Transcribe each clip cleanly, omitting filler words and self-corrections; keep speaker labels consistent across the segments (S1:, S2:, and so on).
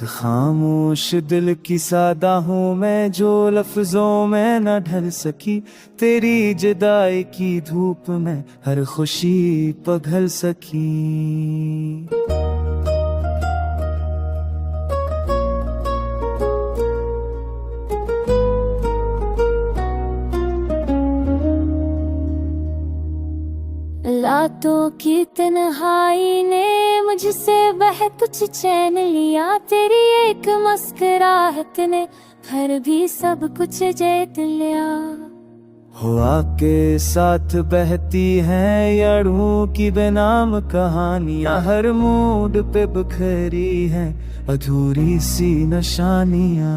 S1: खामोश दिल की सादा हूँ मैं, जो लफ्जों में न ढल सकी। तेरी जुदाई की धूप में हर खुशी पिघल सकी।
S2: रातों की तन्हाई ने मुझसे बह कुछ चैन लिया। तेरी एक मुस्कुराहट ने फिर भी सब कुछ जीत लिया।
S1: हवा के साथ बहती हैं यारों की बेनाम कहानियां, हर मूड पे बिखरी हैं अधूरी सी निशानियां।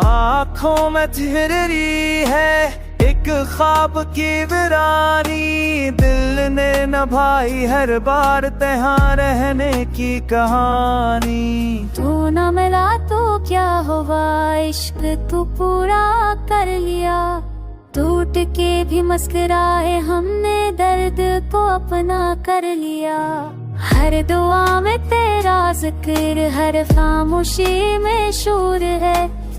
S1: आँखों में ठहरी है एक ख्वाब की वीरानी, दिल ने नभाई हर बार तहाँ रहने की कहानी।
S2: तू न मिला तो क्या हुआ, इश्क तू पूरा कर लिया। टूट के भी मुस्कुराए हमने, दर्द को अपना कर लिया। हर दुआ में तेरा जिक्र, हर खामोशी में शूर है।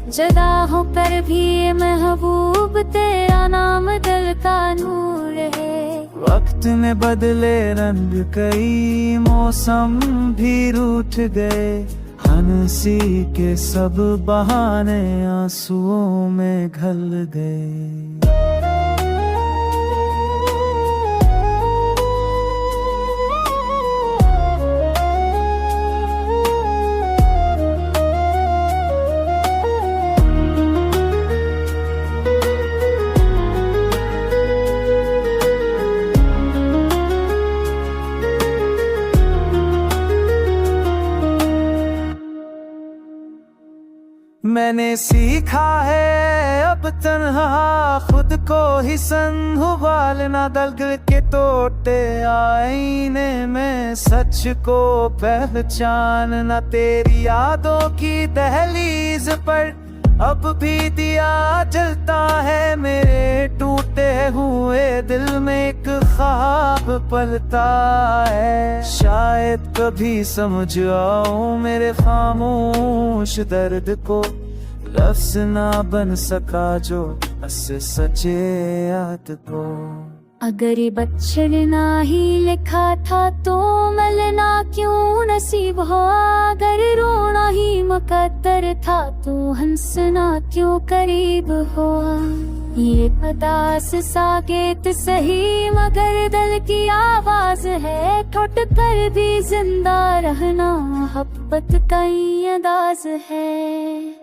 S2: जुदा हो कर भी ये महबूब, तेरा नाम दिल का नूर है।
S1: वक्त ने बदले रंग, कई मौसम भी रूठ गए। हंसी के सब बहाने आंसुओं में घल गए। मैंने सीखा है अब तन्हा खुद को ही संभालना, दलगल के टूटे आईने में सच को पहचानना। तेरी यादों की दहलीज पर अब भी दिया जलता है, मेरे टूटे हुए दिल में एक ख्वाब पलता है। शायद कभी समझ आऊं मेरे खामोश दर्द को, लफ्ज़ ना बन सका जो उससे सचे याद को।
S2: अगर ये बचपन ना ही लिखा था तो मिलना क्यों नसीब हो। अगर रोना ही मुकद्दर था तो हंसना क्यों करीब हो। ये पदास साकेत सही मगर दिल की आवाज है। ठुट कर भी जिंदा रहना मोहब्बत का ही अंदाज है।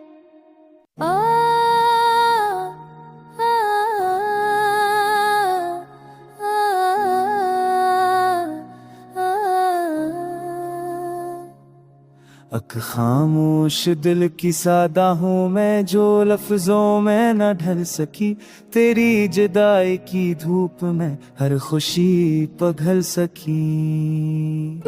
S1: खामोश दिल की सादा हूँ मैं, जो लफ्जों में न ढल सकी। तेरी जुदाई की धूप में हर खुशी पिघल सकी।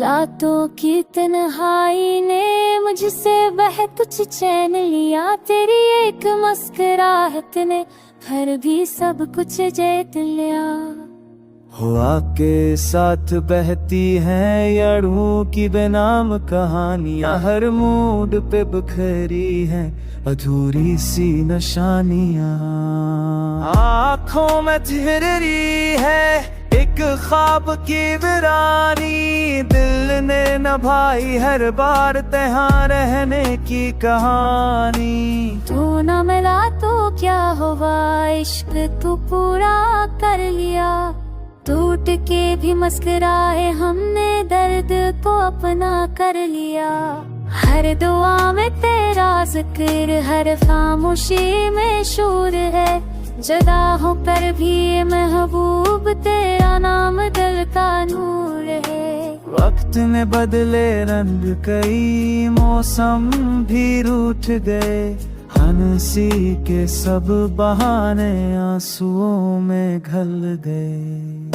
S2: रातों की तन्हाई ने मुझसे बह कुछ चैन लिया। तेरी एक मुस्कुराहट ने फिर भी सब कुछ जीत लिया।
S1: हवा के साथ बहती हैं यारों की बेनाम कहानियां, हर मूड पे बिखरी हैं अधूरी सी निशानियां। आँखों में ठहरी है एक ख्वाब की वीरानी, दिल ने नभाई हर बार तहाँ रहने की कहानी।
S2: तू न मिला तो क्या हुआ, इश्क तू पूरा कर लिया। टूट के भी मुस्कुराए हमने, दर्द को अपना कर लिया। हर दुआ में तेरा जिक्र, हर खामोशी में शूर है। जुदा हो कर भी ये महबूब, तेरा नाम दिल का नूर है।
S1: वक्त ने बदले रंग, कई मौसम भी रूठ गए। हंसी के सब बहाने आंसुओं में घल गए।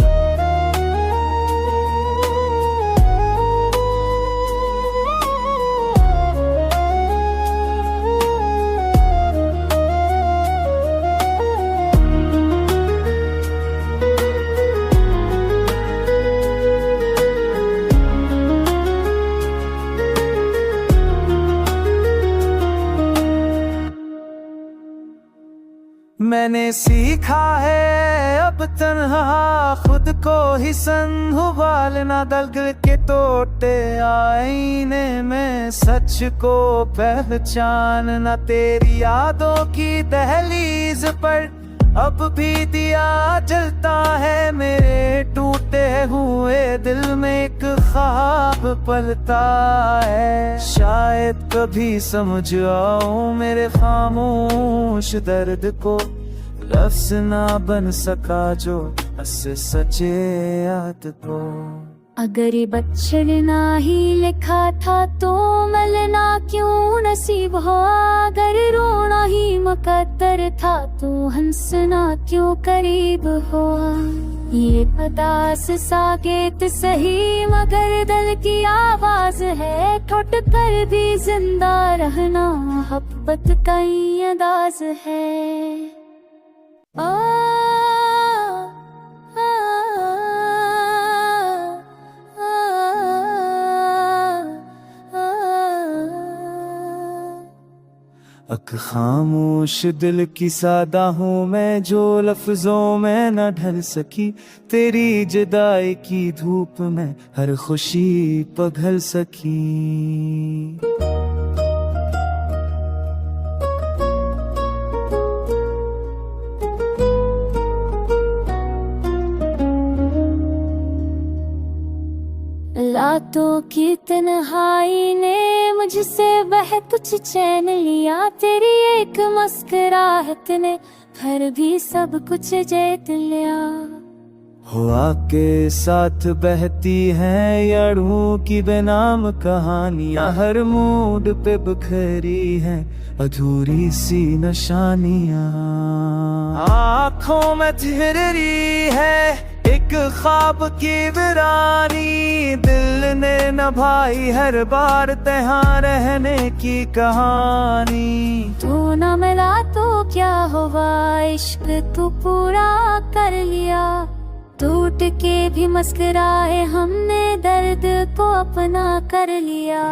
S1: मैंने सीखा है अब तन्हा खुद को ही संभालना, दलगल के टोटे आईने में सच को पहचानना। तेरी यादों की दहलीज पर अब भी दिया जलता है, मेरे टूटे हुए दिल में एक ख्वाब पलता है। शायद कभी समझ आऊं मेरे खामोश दर्द को, लफ्ज़ ना बन सका जो असर सचे याद को।
S2: अगर ये बच्चन ना ही लिखा था तो मिलना क्यों नसीब हो, अगर रोना ही मुकद्दर था तो हंसना क्यों करीब हो। ये पदास साकेत सही मगर दिल की आवाज है, ठुट कर भी जिंदा रहना मोहब्बत का ही अंदाज है।
S1: अक खामोश दिल की सादा हूँ मैं, जो लफ्जों में न ढल सकी। तेरी जुदाई की धूप में हर खुशी पिघल सकी।
S2: रातों की तन्हाई ने मुझसे वह कुछ चैन लिया, तेरी एक मुस्कुराहट ने फिर भी सब कुछ जीत लिया।
S1: हवा के साथ बहती हैं यारों की बेनाम कहानियां, हर मूड पे बिखरी हैं अधूरी सी निशानियां। आँखों में ठहरी है एक ख्वाब की वीरानी, दिल ने नभाई हर बार तहाँ रहने की कहानी।
S2: तू न मिला तो क्या हुआ, इश्क तू पूरा कर लिया। टूट के भी मुस्कुराए हमने, दर्द को अपना कर लिया।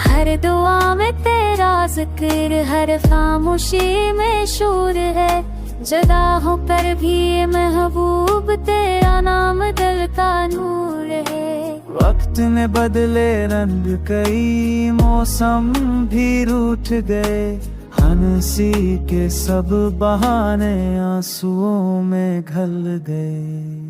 S2: हर दुआ में तेरा जिक्र, हर खामोशी में शूर है। जुदा होकर भी ये महबूब तेरा नाम दिल का नूर है।
S1: वक्त ने बदले रंग, कई मौसम भी रूठ गए। हंसी के सब बहाने आंसुओं में घल गए।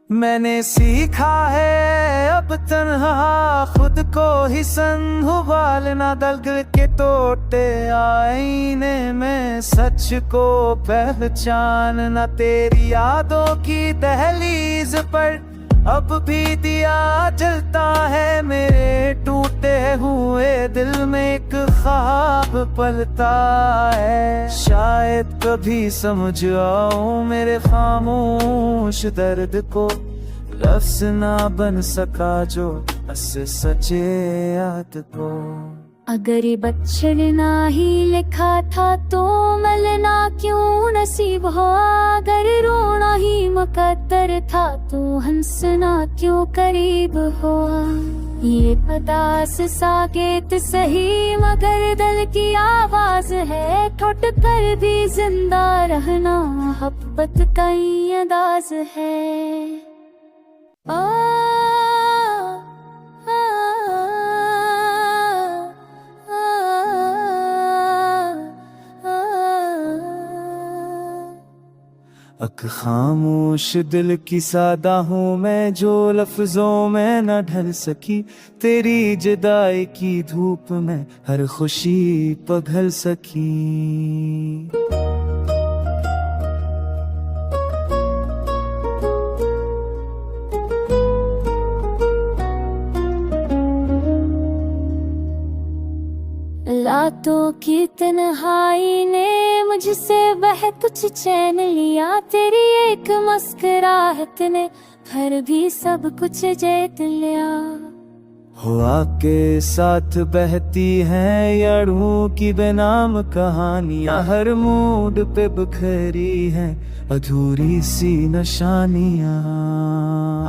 S1: मैंने सीखा है अब तन्हा खुद को ही संभालना, दलगल के टोटे आईने में सच को पहचानना। तेरी यादों की दहलीज पर अब भी दिया जलता है, मेरे टूटे हुए दिल में एक ख्वाब पलता है। शायद कभी समझ आऊं मेरे खामोश दर्द को, लफ्ज़ ना बन सका जो असर सचे याद को।
S2: अगर ये बच्चन ना ही लिखा था तो मिलना क्यों नसीब हो, अगर रोना ही मुकद्दर था तो हंसना क्यों करीब हो। ये पदास साकेत सही मगर दिल की आवाज है, ठुट कर भी जिंदा रहना मोहब्बत का ही अंदाज है।
S1: अक खामोश दिल की सादा हूँ मैं, जो लफ्जों में न ढल सकी। तेरी जुदाई की धूप में हर खुशी पिघल सकी।
S2: रातों की तन्हाई ने मुझसे वह कुछ चैन लिया, तेरी एक मुस्कुराहट ने फिर भी सब कुछ जीत लिया।
S1: हवा के साथ बहती हैं यारों की बेनाम कहानियां, हर मूड पे बिखरी हैं अधूरी सी निशानियां।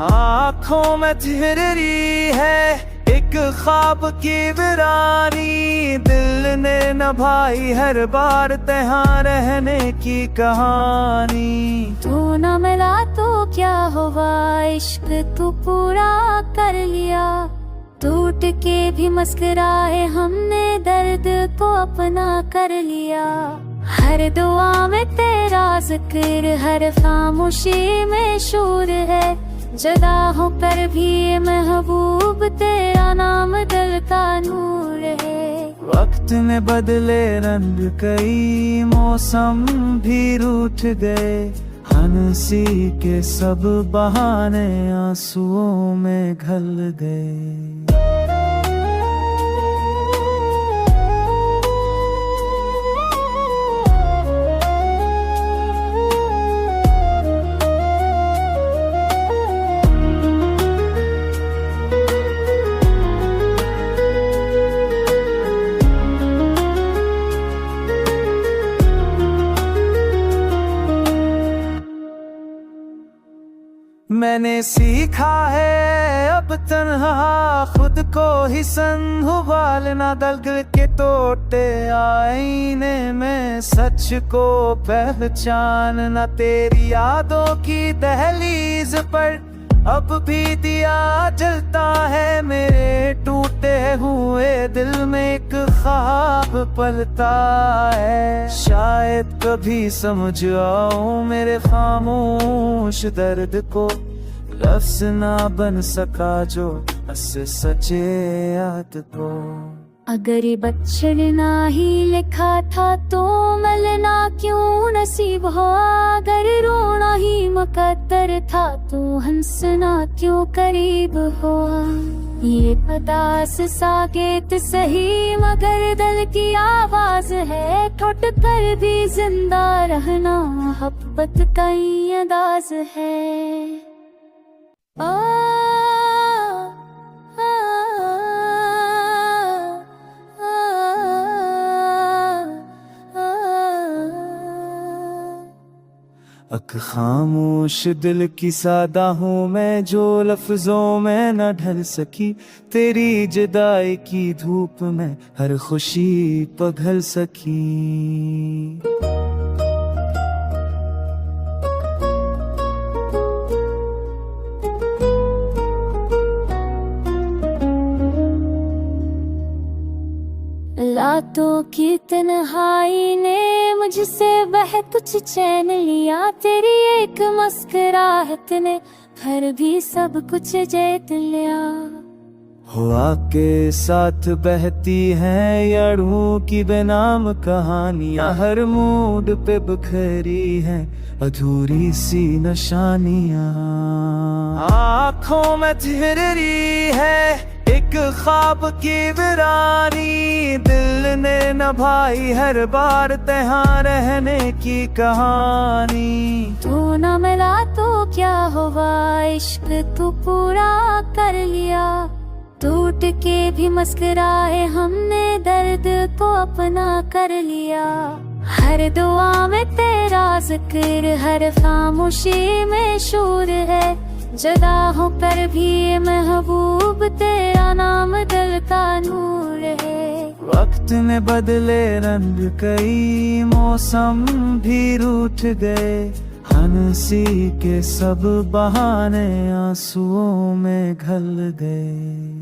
S1: आँखों में ठहरी है एक ख्वाब की वीरानी, दिल ने नभाई हर बार तहाँ रहने की कहानी।
S2: तू न मिला तो क्या हुआ, इश्क तू पूरा कर लिया। टूट के भी मुस्कुराए हमने, दर्द को अपना कर लिया। हर दुआ में तेरा जिक्र, हर खामोशी में शूर है। जुदा होकर भी महबूब तेरा नाम दिल का नूर है।
S1: वक्त ने बदले रंग, कई मौसम भी रूठ गए, हंसी के सब बहाने आंसुओं में घल गए। मैंने सीखा है अब तन्हा खुद को ही संभालना, दल के टूटे आईने में सच को पहचानना। तेरी यादों की दहलीज पर अब भी दिया जलता है, मेरे टूटे हुए दिल में एक ख्वाब पलता है। शायद कभी समझ आऊं मेरे खामोश दर्द को, लफ्ज़ ना बन सका जो बस सचे याद को।
S2: अगर ये बच्चर ना ही लिखा था तो मिलना क्यों नसीब हो। अगर रोना ही मुकद्दर था तो हंसना क्यों करीब हो। ये पदास सा गीत सही मगर दिल की आवाज है, ठुट कर भी जिंदा रहना मोहब्बत का ही अंदाज है।
S1: अक खामोश दिल की सादा हूँ मैं, जो लफ्जों में न ढल सकी। तेरी जुदाई की धूप में हर खुशी पिघल सकी।
S2: रातों की तन्हाई ने मुझसे वह कुछ चैन लिया। तेरी एक मुस्कुराहट ने फिर भी सब कुछ जीत लिया।
S1: हवा के साथ बहती हैं यारों की बेनाम कहानियां, हर मूड पे बिखरी हैं अधूरी सी निशानियां। आँखों में ठहरी है एक ख्वाब की वीरानी, दिल ने नभाई हर बार तहाँ रहने की कहानी।
S2: तू न मिला तो क्या हुआ, इश्क तू पूरा कर लिया। टूट के भी मुस्कुराए हमने, दर्द को अपना कर लिया। हर दुआ में तेरा जिक्र, हर खामोशी में शूर है। जुदा होकर भी महबूब तेरा नाम दिल का नूर है।
S1: वक्त ने बदले रंग, कई मौसम भी रूठ गए, हंसी के सब बहाने आंसुओं में घल गए।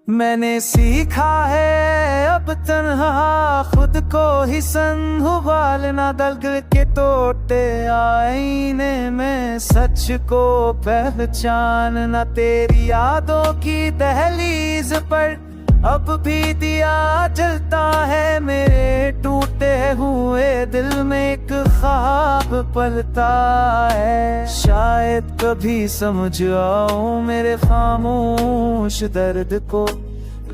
S1: मैंने सीखा है अब तन्हा खुद को ही संभालना, दल के टूटे आईने में सच को पहचानना। तेरी यादों की दहलीज पर अब भी दिया जलता है मेरे टूटे हुए दिल में, एक ख्वाब पलता है। शायद कभी समझ आऊं मेरे खामोश दर्द को,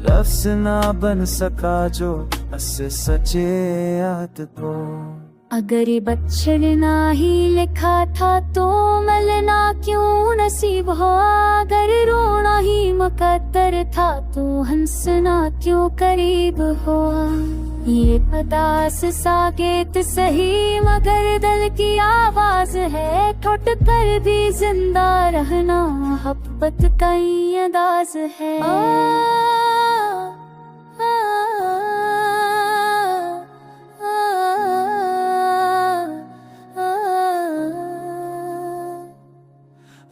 S1: लफ्ज़ ना बन सका जो उससे सचे याद को।
S2: अगर ये बच्चर ना ही लिखा था तो मिलना क्यों नसीब हो, अगर रोना ही मुकद्दर था तो हंसना क्यों करीब हो। ये पदास साकेत सही मगर दिल की आवाज है, ठुट कर भी जिंदा रहना मोहब्बत का ही अंदाज है।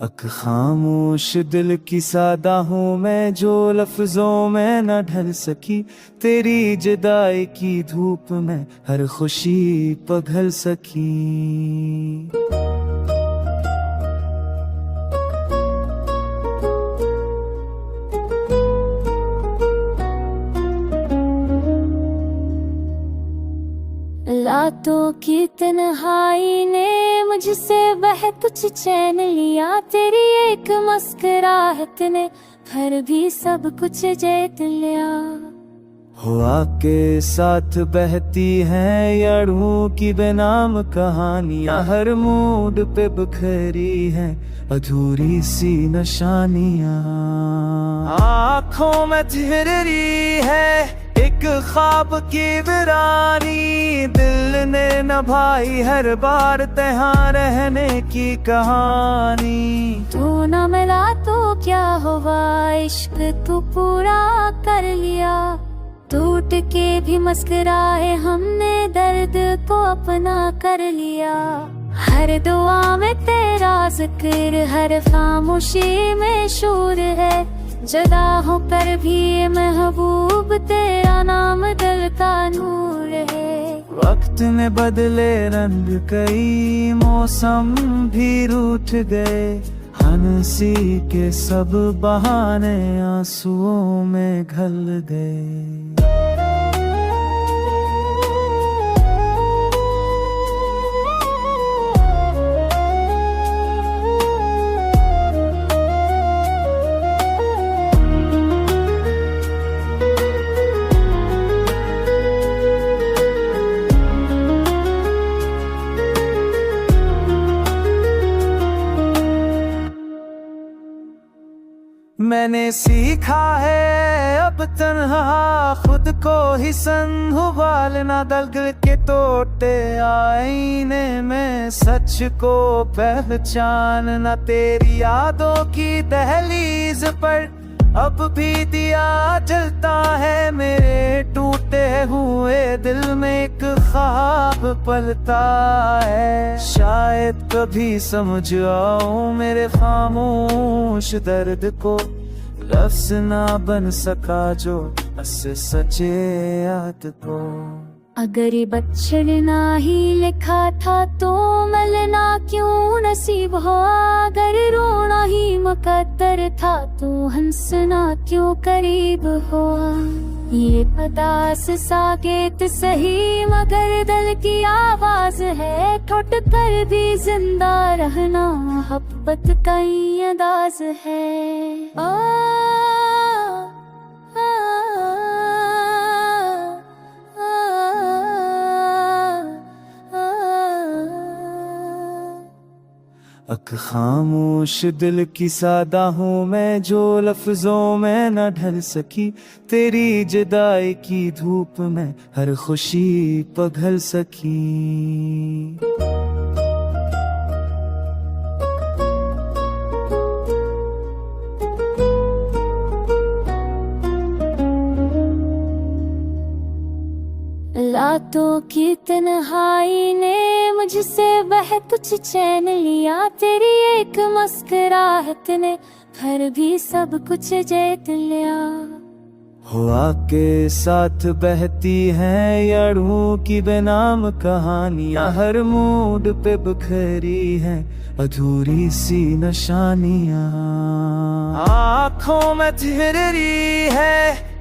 S1: अक खामोश दिल की सादा हूँ मैं, जो लफ्जों में न ढल सकी। तेरी जुदाई की धूप में हर खुशी पिघल सकी।
S2: रातों की तन्हाई ने मुझसे वह कुछ चैन लिया, तेरी एक मुस्कुराहट ने फिर भी सब कुछ जीत लिया।
S1: हवा के साथ बहती हैं यारों की बेनाम कहानियां, हर मूड पे बिखरी हैं अधूरी सी निशानियां। आँखों में ठहरी है एक ख्वाब की वीरानी, दिल ने नभाई हर बार तहाँ रहने की कहानी।
S2: तू न मिला तो क्या हुआ, इश्क तू पूरा कर लिया। टूट के भी मुस्कुराए हमने, दर्द को अपना कर लिया। हर दुआ में तेरा जिक्र, हर खामोशी में शूर है। जुदा होकर भी महबूब तेरा नाम दिल का नूर है।
S1: वक्त ने बदले रंग, कई मौसम भी रूठ गए। हंसी के सब बहाने आंसुओं में घल गए। मैंने सीखा है अब तन्हा खुद को ही संभालना, दल के टूटे आईने में सच को पहचानना। तेरी यादों की दहलीज पर अब भी दिया जलता है मेरे टूटे हुए दिल में, एक ख्वाब पलता है। शायद कभी समझ आऊं मेरे खामोश दर्द को, लफ्ज़ ना बन सका जो उससे सचे याद को।
S2: अगर ये बच्चर ना ही लिखा था तो मिलना क्यों नसीब हो, अगर रोना ही मुकद्दर था तो हंसना क्यों करीब हो। ये पदास साकेत सही मगर दिल की आवाज है, ठुट कर भी जिंदा रहना मोहब्बत का ही अंदाज है।
S1: अक खामोश दिल की सादा हूँ मैं, जो लफ्जों में न ढल सकी। तेरी जुदाई की धूप में हर खुशी पिघल सकी।
S2: रातों की तन्हाई ने मुझसे वह कुछ चैन लिया, तेरी एक मुस्कुराहट ने फिर भी सब कुछ जीत लिया।
S1: हवा के साथ बहती हैं यारों की बेनाम कहानियां, हर मूड पे बिखरी हैं अधूरी सी निशानियां। आँखों में ठहरी है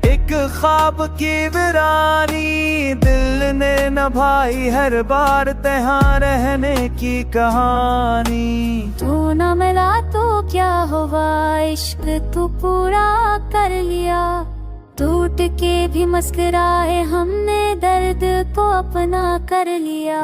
S1: एक एक ख्वाब की वीरानी दिल ने नभाई हर बार तहाँ रहने की कहानी।
S2: तू न मिला तो क्या हुआ, इश्क तू पूरा कर लिया। टूट के भी मुस्कुराए हमने, दर्द को अपना कर लिया।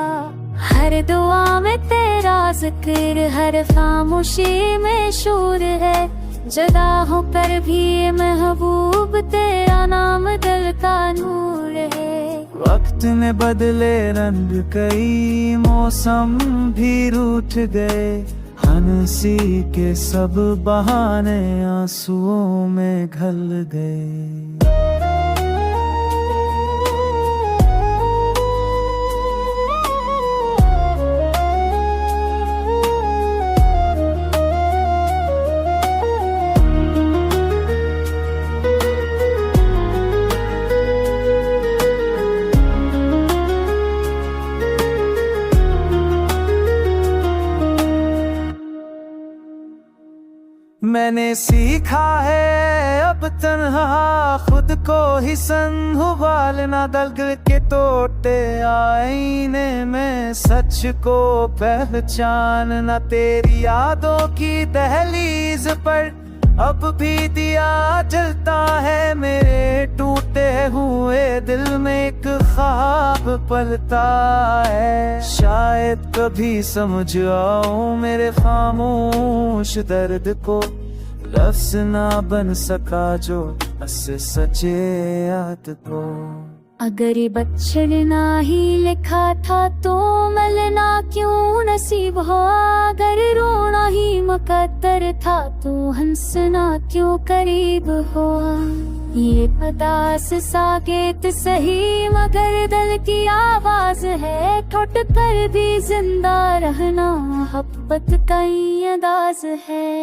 S2: हर दुआ में तेरा जिक्र, हर खामोशी में शोर है। जुदा होकर भी ये महबूब तेरा नाम दिल का नूर है।
S1: वक्त ने बदले रंग, कई मौसम भी रूठ गए। हंसी के सब बहाने आंसुओं में घल गए। मैंने सीखा है अब तन्हा खुद को ही संभालना। दलगल के टूटे आईने में सच को पहचानना। तेरी यादों की दहलीज पर अब भी दिया जलता है। मेरे टूटे हुए दिल में एक ख्वाब पलता है। शायद कभी समझ आऊं मेरे खामोश दर्द को, लफ्ज़ ना बन सका जो बस सचे याद को।
S2: अगर ये बचपन ना ही लिखा था तो मिलना क्यों नसीब हो। अगर रोना ही मुकद्दर था तो हंसना क्यों करीब हो। ये पदास साकेत सही मगर दिल की आवाज है। टूट कर भी जिंदा रहना मोहब्बत का ही अंदाज है।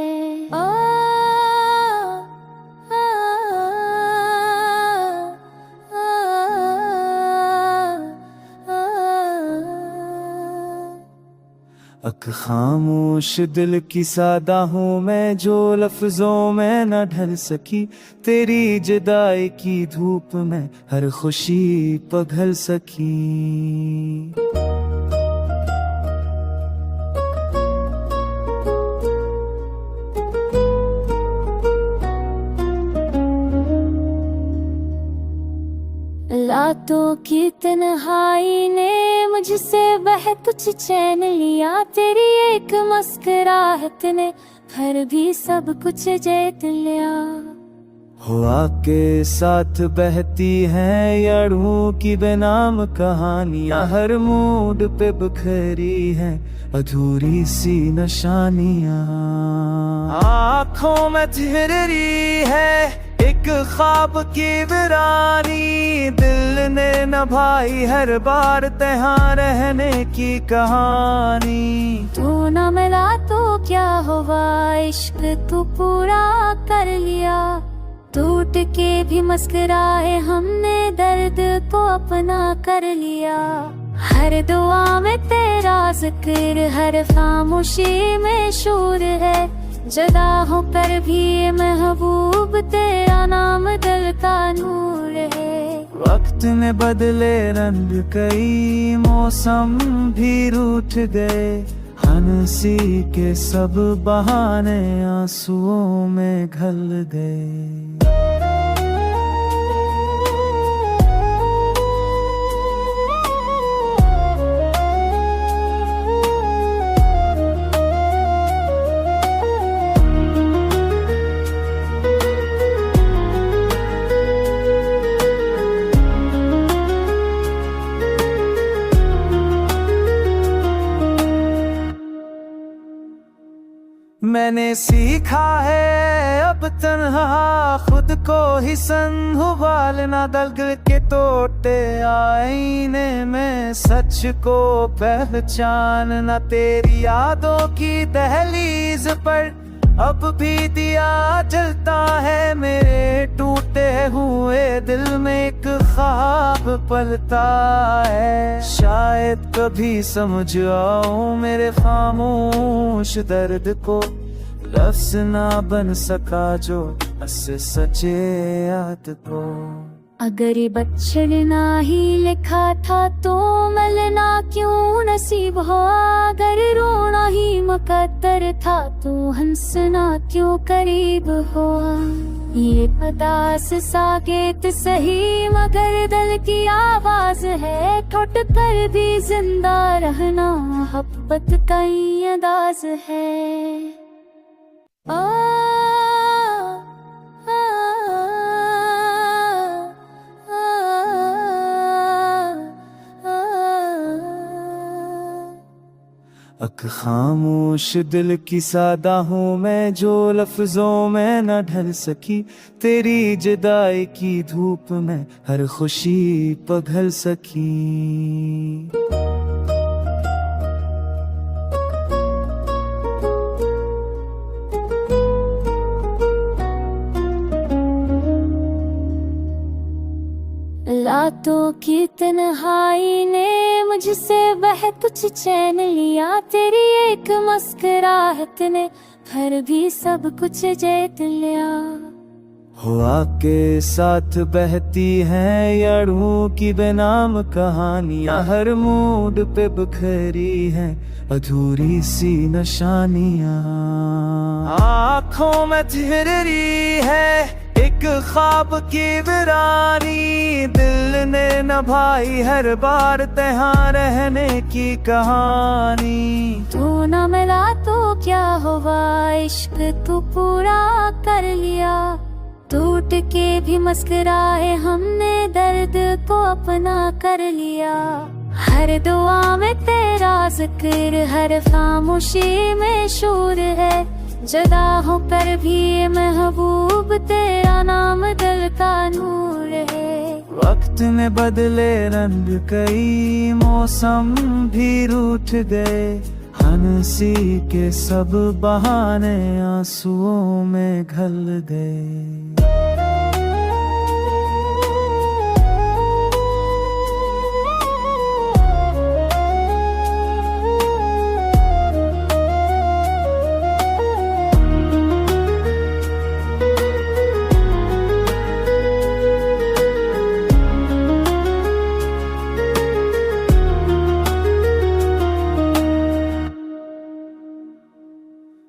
S1: अक खामोश दिल की सादा हूँ मैं, जो लफ्जों में न ढल सकी। तेरी जुदाई की धूप में हर खुशी पिघल सकी।
S2: रातों की तन्हाई ने मुझसे वह कुछ चैन लिया। तेरी एक मुस्कुराहट ने फिर भी सब कुछ जीत लिया।
S1: हवा के साथ बहती हैं यारों की बेनाम कहानियां। हर मूड पे बिखरी हैं अधूरी सी निशानियां। आँखों में ठहरी है एक ख्वाब की वीरानी दिल ने नभाई हर बार तहाँ रहने की कहानी।
S2: तू न मिला तो क्या हुआ, इश्क तू पूरा कर लिया। टूट के भी मुस्कुराए हमने, दर्द को अपना कर लिया। हर दुआ में तेरा जिक्र, हर खामोशी में शोर है। जुदा होकर भी ये महबूब तेरा नाम दिल का नूर है।
S1: वक्त ने बदले रंग, कई मौसम भी रूठ गए। हंसी के सब बहाने आंसुओं में घल गए। मैंने सीखा है अब तन्हा खुद को ही संभालना। दलगल के टूटे आईने में सच को पहचानना। तेरी यादों की दहलीज पर अब भी दिया जलता है। मेरे टूटे हुए दिल में एक ख्वाब पलता है। शायद कभी समझ आऊं मेरे खामोश दर्द को, लफ्ज़ ना बन सका जो बस सचे याद को।
S2: अगर ये बच्चन ना ही लिखा था तो मिलना क्यों नसीब हुआ। अगर रोना ही मुकद्दर था तो हंसना क्यों करीब हुआ। ये पदास साकेत सही मगर दिल की आवाज है। टूट कर भी जिंदा रहना मोहब्बत का ही अंदाज है।
S1: अक खामोश दिल की सादा हूँ मैं, जो लफ्जों में न ढल सकी। तेरी जुदाई की धूप में हर खुशी पिघल सकी।
S2: रातों की तन्हाई ने मुझसे वह कुछ चैन लिया। तेरी एक मुस्कुराहट ने फिर भी सब कुछ जीत लिया।
S1: हवा के साथ बहती हैं यारों की बेनाम कहानियां। हर मूड पे बिखरी हैं अधूरी सी निशानियां। आँखों में ठहरी है एक ख्वाब की वीरानी। दिल ने नभाई हर बार तहाँ रहने की कहानी।
S2: तू न मिला तो क्या हुआ, इश्क तू पूरा कर लिया। टूट के भी मुस्कुराए हमने, दर्द को अपना कर लिया। हर दुआ में तेरा जिक्र, हर खामोशी में शूर है। जुदा होकर भी ये महबूब तेरा नाम दिल का नूर है।
S1: वक्त ने बदले रंग, कई मौसम भी रूठ गए। हंसी के सब बहाने आंसुओं में घल गए।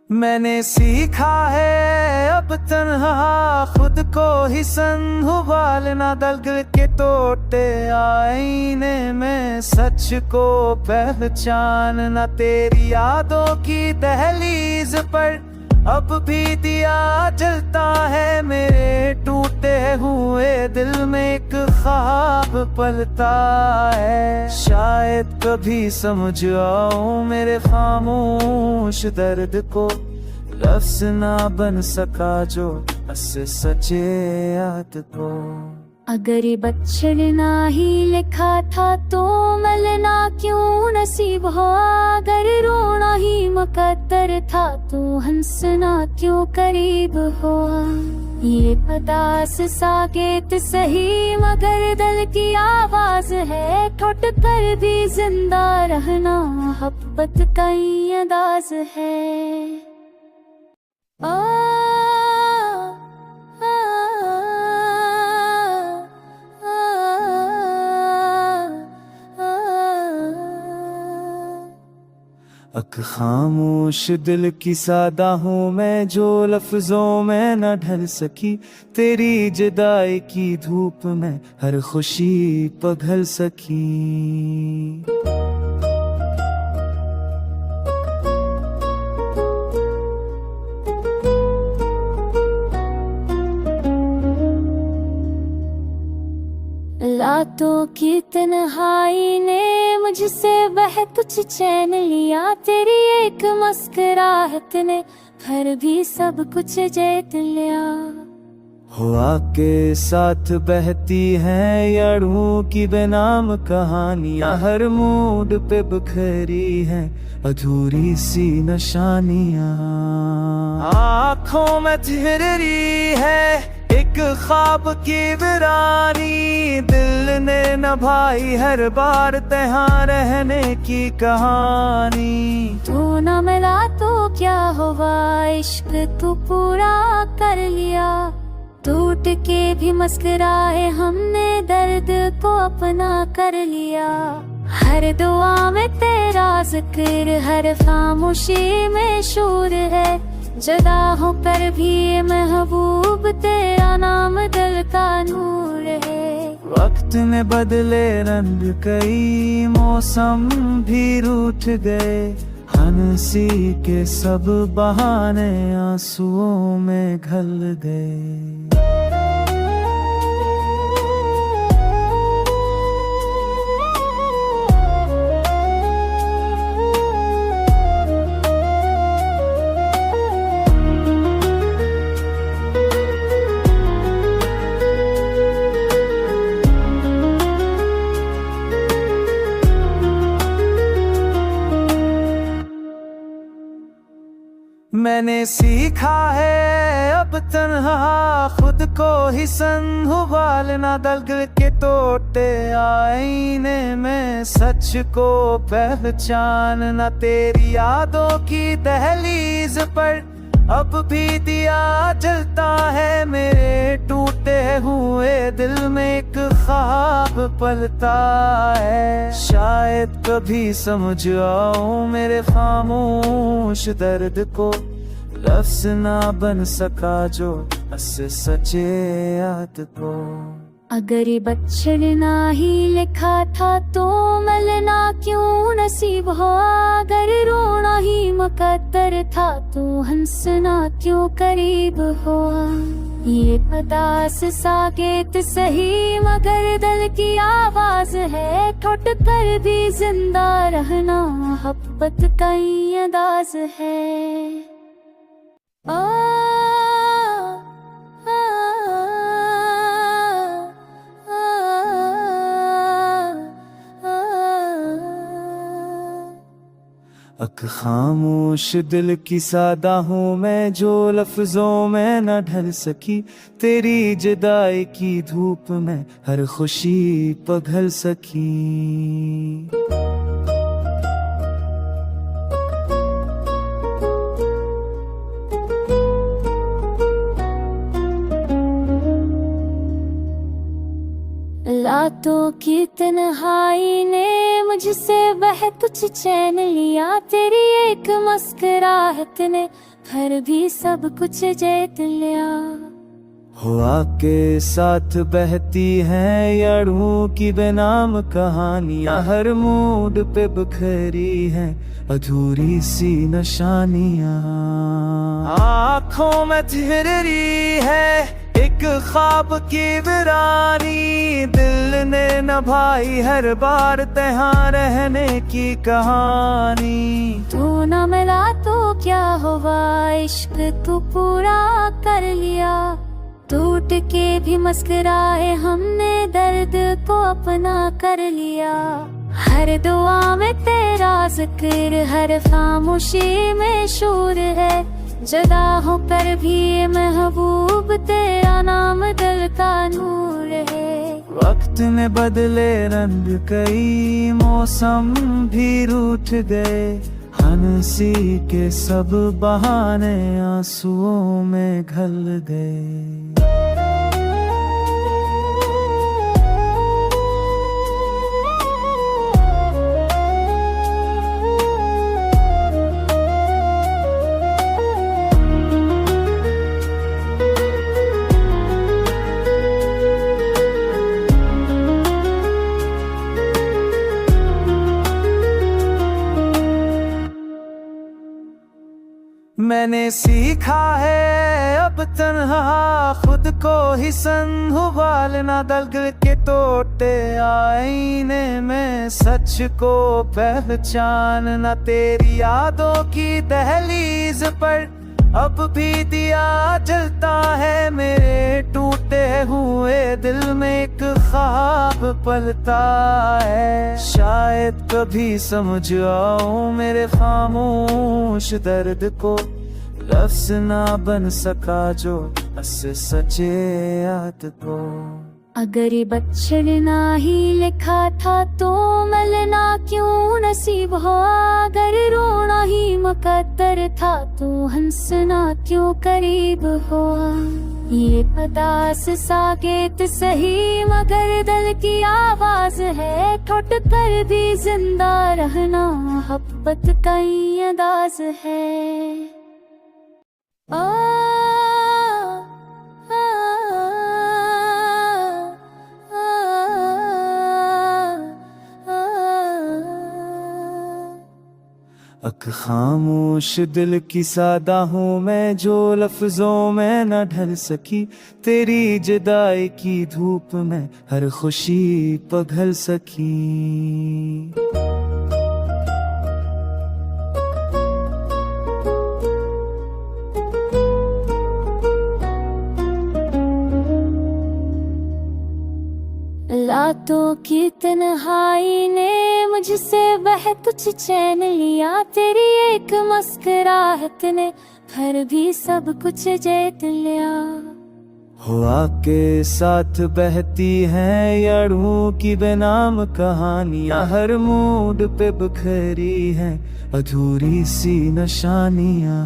S1: मैंने सीखा है अब तन्हा खुद को ही संभालना। दल के टूटे आईने में सच को पहचानना। तेरी यादों की दहलीज पर अब भी दिया जलता है। मेरे टूटे हुए दिल में एक ख्वाब पलता है। शायद कभी समझ आऊं मेरे खामोश दर्द को। लफ्ज़ ना बन सका जो बस सचे याद को।
S2: अगर ये बच्चन ना ही लिखा था तो मिलना क्यों नसीब हुआ। अगर रोना ही मुकद्दर था तो हंसना क्यों करीब हुआ। ये पदास साकेत सही मगर दिल की आवाज है। टूट कर भी जिंदा रहना मोहब्बत का ही अंदाज है।
S1: अक खामोश दिल की सादा हूँ मैं, जो लफ्जों में न ढल सकी। तेरी जुदाई की धूप में हर खुशी पिघल सकी।
S2: रातों की तन्हाई ने मुझसे वह कुछ चैन लिया। तेरी एक मुस्कुराहट ने फिर भी सब कुछ जीत लिया।
S1: हवा के साथ बहती हैं यारों की बेनाम कहानियां। हर मूड पे बिखरी हैं अधूरी सी निशानियां। आँखों में ठहरी है एक ख्वाब की वीरानी। दिल ने नभाई हर बार तहाँ रहने की कहानी।
S2: तू न मिला तो क्या हुआ, इश्क तू पूरा कर लिया। टूट के भी मुस्कुराए हमने, दर्द को अपना कर लिया। हर दुआ में तेरा जिक्र, हर खामोशी में शोर है। जुदा होकर भी ये महबूब, तेरा नाम दिल का नूर है।
S1: वक्त ने बदले रंग, कई मौसम भी रूठ गए। हंसी के सब बहाने आंसुओं में घल गए। मैंने सीखा है अब तन्हा खुद को ही संभालना। दर्द के टूटे आईने में सच को पहचानना। तेरी यादों की दहलीज पर अब भी दिया जलता है। मेरे टूटे हुए दिल में एक ख्वाब पलता है। शायद कभी समझ आऊं मेरे खामोश दर्द को, लफ्ज़ ना बन सका जो बस सचे याद को।
S2: अगर ये बच्चन ना ही लिखा था तो मिलना क्यों नसीब हो। अगर रोना ही मुकद्दर था तो हंसना क्यों करीब हो। ये पदास साकेत सही मगर दिल की आवाज है। टूट कर भी जिंदा रहना मोहब्बत का ही अंदाज है।
S1: अक खामोश दिल की सादा हूँ मैं, जो लफ्जों में न ढल सकी। तेरी जुदाई की धूप में हर खुशी पिघल सकी।
S2: रातों की तन्हाई ने मुझसे बह कुछ चैन लिया। तेरी एक मुस्कुराहट ने फिर भी सब कुछ जीत लिया।
S1: हवा के साथ बहती हैं यारों की बेनाम कहानियां। हर मूड पे बिखरी हैं अधूरी सी निशानियां। आँखों में ठहरी है एक ख्वाब की वीरानी। दिल ने नभाई हर बार तहाँ रहने की कहानी।
S2: तू न मिला तो क्या हुआ, इश्क तू पूरा कर लिया। टूट के भी मुस्कुराए हमने, दर्द को अपना कर लिया। हर दुआ में तेरा जिक्र, हर खामोशी में शोर है। जुदा होकर भी ये महबूब, तेरा नाम दिल का नूर है।
S1: वक्त ने बदले रंग, कई मौसम भी रूठ गए। हंसी के सब बहाने आंसुओं में घल गए। मैंने सीखा है अब तन्हा खुद को ही संभालना। दर्द के टूटे आईने में सच को पहचानना। तेरी यादों की दहलीज पर अब भी दिया जलता है। मेरे टूटे हुए दिल में एक ख्वाब पलता है। शायद कभी समझ आऊं मेरे खामोश दर्द को, लफ्ज़ ना बन सका जो बस सचे याद को।
S2: अगर ये बच्चन ना ही लिखा था तो मिलना क्यों नसीब हो। अगर रोना ही मुकद्दर था तो हंसना क्यों करीब हो। ये पदास साकेत सही मगर दिल की आवाज है, ठुट कर भी जिंदा रहना मोहब्बत का ही अंदाज है। आ, आ,
S1: अक खामोश दिल की सादा हूँ मैं, जो लफ्जों में न ढल सकी। तेरी जुदाई की धूप में हर खुशी पिघल सकी।
S2: रातों की तन्हाई ने मुझसे वह कुछ चैन लिया, तेरी एक मुस्कुराहट ने फिर भी सब कुछ जीत लिया।
S1: हवा के साथ बहती हैं यारों की बेनाम कहानियां, हर मूड पे बिखरी हैं अधूरी सी निशानियां।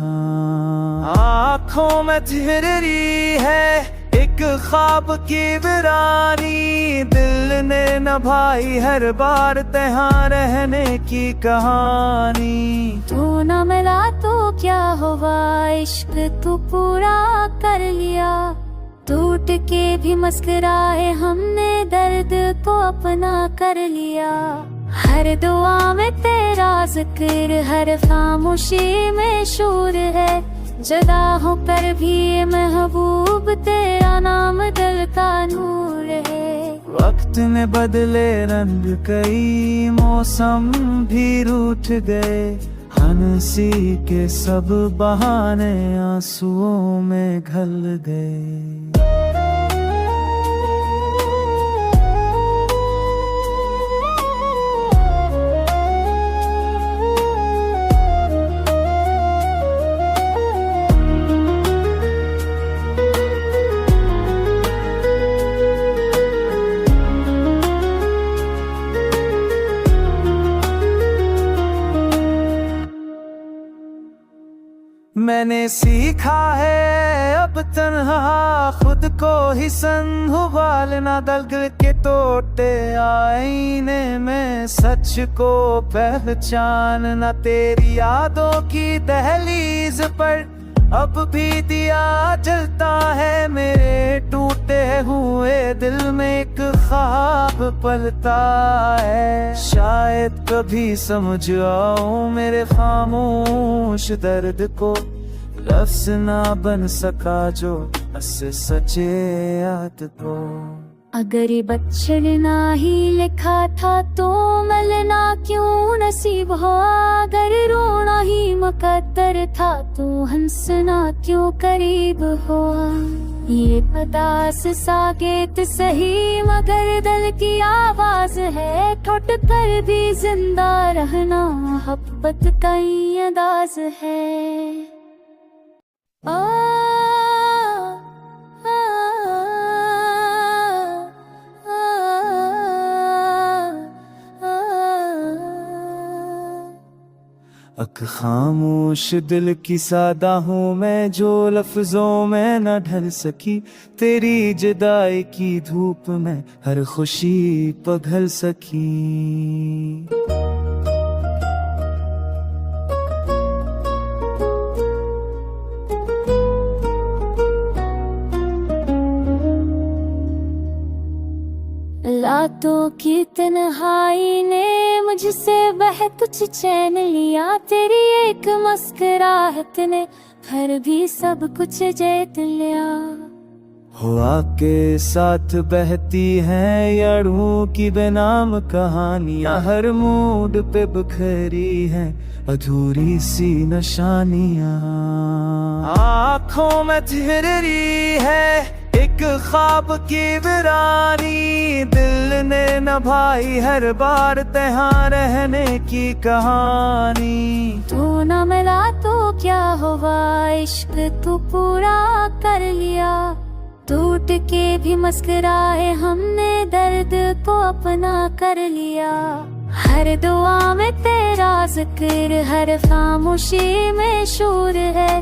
S1: आँखों में ठहरी है एक ख्वाब की वीरानी, दिल ने नभाई हर बार तहाँ रहने की कहानी।
S2: तू न मिला तो क्या हुआ, इश्क तू पूरा कर लिया। टूट के भी मुस्कुराए हमने, दर्द को अपना कर लिया। हर दुआ में तेरा जिक्र, हर खामोशी में शूर है। जुदा होकर भी महबूब तेरा नाम दिल का नूर है।
S1: वक्त ने बदले रंग, कई मौसम भी रूठ गए। हंसी के सब बहाने आंसुओं में घल गए। मैंने सीखा है अब तन्हा खुद को ही संभालना, दल के टूटे आईने में सच को पहचानना। तेरी यादों की दहलीज पर अब भी दिया जलता है, मेरे टूटे हुए दिल में एक ख्वाब पलता है। शायद कभी समझ आऊं मेरे खामोश दर्द को, लफ्ज़ ना बन सका जो बस सचे याद को।
S2: अगर ये बच्चन ना ही लिखा था तो मिलना क्यों नसीब हो, अगर रोना ही मुकद्दर था तो हंसना क्यों करीब हो। ये पदास साकेत सही मगर दिल की आवाज है, ठुट कर भी जिंदा रहना मोहब्बत का ही अंदाज है।
S1: अक खामोश दिल की सादा हूँ मैं, जो लफ्जों में न ढल सकी। तेरी जुदाई की धूप में हर खुशी पिघल सकी।
S2: रातों की तन्हाई ने मुझसे वह कुछ चैन लिया, तेरी एक मुस्कुराहट ने फिर भी सब कुछ जीत लिया।
S1: हवा के साथ बहती हैं यारों की बेनाम कहानियां, हर मूड पे बिखरी हैं अधूरी सी निशानियां। आँखों में ठहरी है एक ख्वाब की वीरानी, दिल ने नभाई हर बार तहाँ रहने की कहानी।
S2: तू न मिला तो क्या हुआ, इश्क तू पूरा कर लिया। टूट के भी मुस्कुराए हमने, दर्द को अपना कर लिया। हर दुआ में तेरा जिक्र, हर खामोशी में शूर है।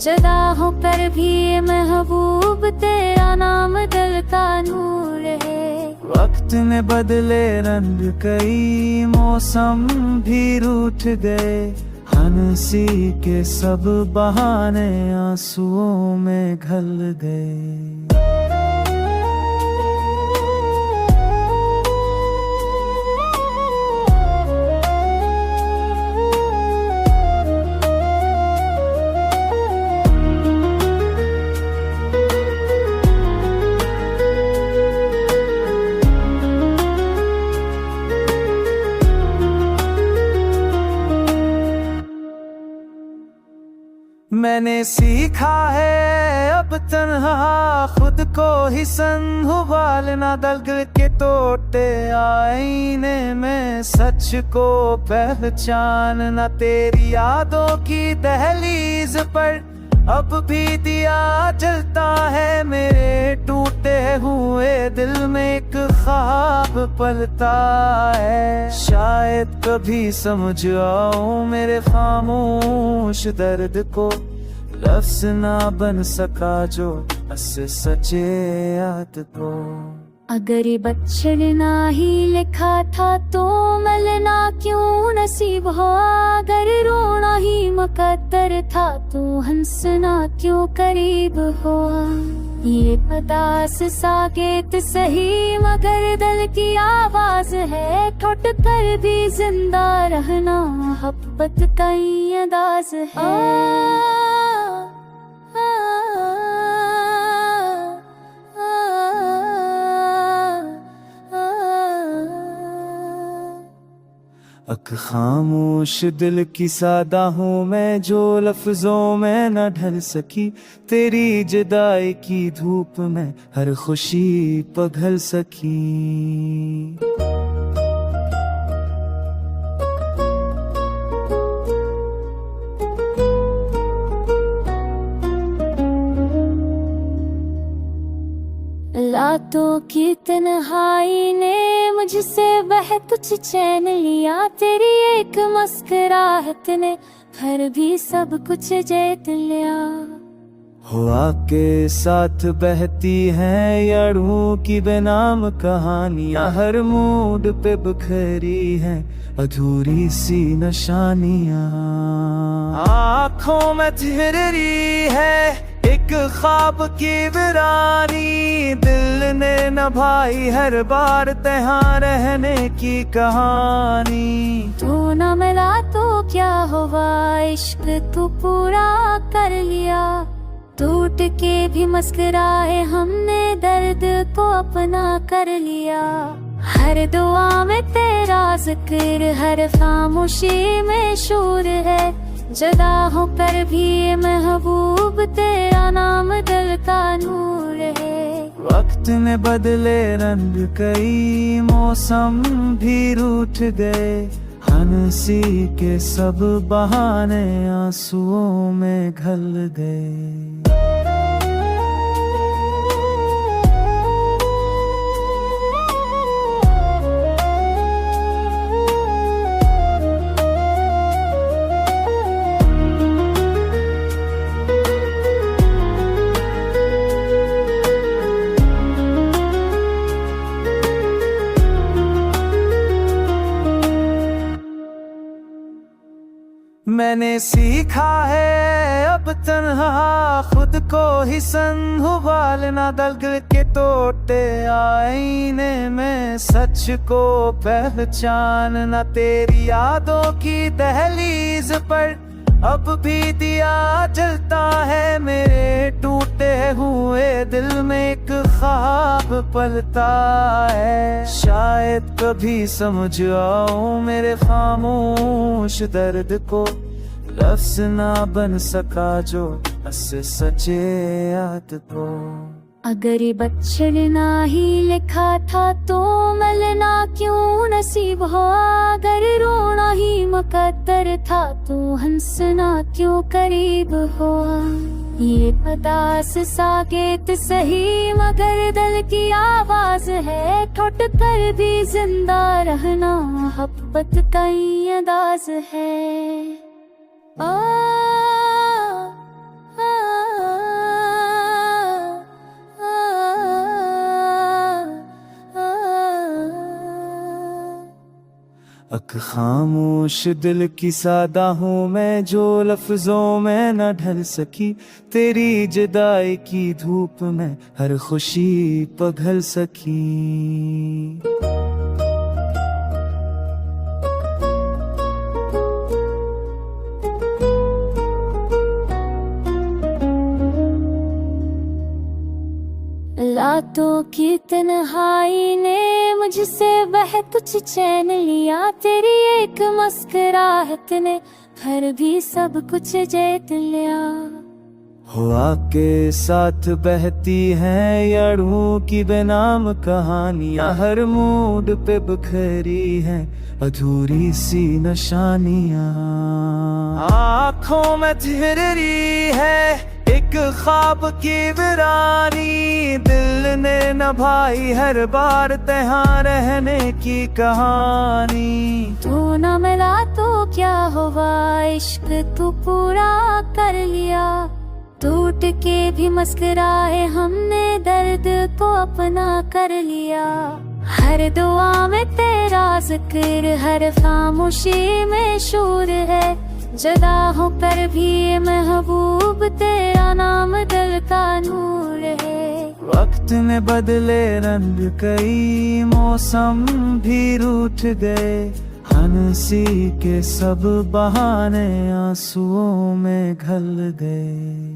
S2: जदा हो पर भी ये महबूब तेरा नाम दिल का नूर है।
S1: वक्त ने बदले रंग, कई मौसम भी रूठ गए, हंसी के सब बहाने आंसुओं में घल गए। मैंने सीखा है अब तन्हा खुद को ही संभालना, दलदल के टूटे आईने में सच को पहचानना। तेरी यादों की दहलीज पर अब भी दिया जलता है, मेरे टूटे हुए दिल में एक ख्वाब पलता है। शायद कभी समझ आऊं मेरे खामोश दर्द को, लफ्ज़ ना बन सका जो बस सचे याद को।
S2: अगर ये बचपन ना ही लिखा था तो मिलना क्यों नसीब हो, अगर रोना ही मुकद्दर था तो हंसना क्यों करीब हो। ये पदास साकेत सही मगर दिल की आवाज है, टूट कर भी जिंदा रहना मोहब्बत का ही अंदाज है।
S1: अक खामोश दिल की सादा हूँ मैं, जो लफ्जों में न ढल सकी, तेरी जुदाई की धूप में हर खुशी पिघल सकी।
S2: रातों की तन्हाई ने मुझसे वह कुछ चैन लिया, तेरी एक मुस्कुराहट ने फिर भी सब कुछ जीत लिया।
S1: हवा के साथ बहती हैं यारों की बेनाम कहानियां, हर मूड पे बिखरी हैं अधूरी सी निशानियां। आँखों में ठहरी है एक ख्वाब की वीरानी, दिल ने नभाई हर बार तहाँ रहने की कहानी।
S2: तू न मिला तो क्या हुआ, इश्क तू पूरा कर लिया, टूट के भी मुस्कुराए हमने दर्द को अपना कर लिया। हर दुआ में तेरा जिक्र, हर खामोशी में शूर है, जदा हो कर भी ये महबूब तेरा नाम दिल का नूर है।
S1: वक्त ने बदले रंग, कई मौसम भी रूठ गए, हंसी के सब बहाने आंसुओं में घल गए। मैंने सीखा है अब तन्हा खुद को ही संभालना, दलदल के टूटे आईने में सच को पहचानना। तेरी यादों की दहलीज पर अब भी दिया जलता है, मेरे टूटे हुए दिल में एक ख्वाब पलता है। शायद कभी समझ आऊं मेरे खामोश दर्द को, लफ्ज़ ना बन सका जो बस सचे याद को।
S2: अगर ये बचपन ना ही लिखा था तो मिलना क्यों नसीब हो, अगर रोना ही मुकद्दर था तो हंसना क्यों करीब हो। ये पदास साकेत सही मगर दिल की आवाज है, टूट कर भी जिंदा रहना मोहब्बत का ही अंदाज है।
S1: अक खामोश दिल की सादा हूँ मैं, जो लफ्जों में न ढल सकी। तेरी जुदाई की धूप में हर खुशी पिघल सकी।
S2: रातों की तन्हाई ने मुझसे वह कुछ चैन लिया, तेरी एक मुस्कुराहट ने फिर भी सब कुछ जीत लिया।
S1: हवा के साथ बहती हैं यारों की बेनाम कहानियां, हर मूड पे बिखरी हैं अधूरी सी निशानियां। आँखों में ठहरी है एक ख्वाब की वीरानी, दिल ने नभाई हर बार तहाँ रहने की कहानी।
S2: तू न मिला तो क्या हुआ, इश्क तू पूरा कर लिया। टूट के भी मुस्कुराए हमने, दर्द को अपना कर लिया। हर दुआ में तेरा जिक्र, हर खामोशी में शोर है। जुदा होकर भी ये महबूब, तेरा नाम दिल का नूर है।
S1: वक्त ने बदले रंग, कई मौसम भी रूठ गए। हंसी के सब बहाने आंसुओं में घल गए।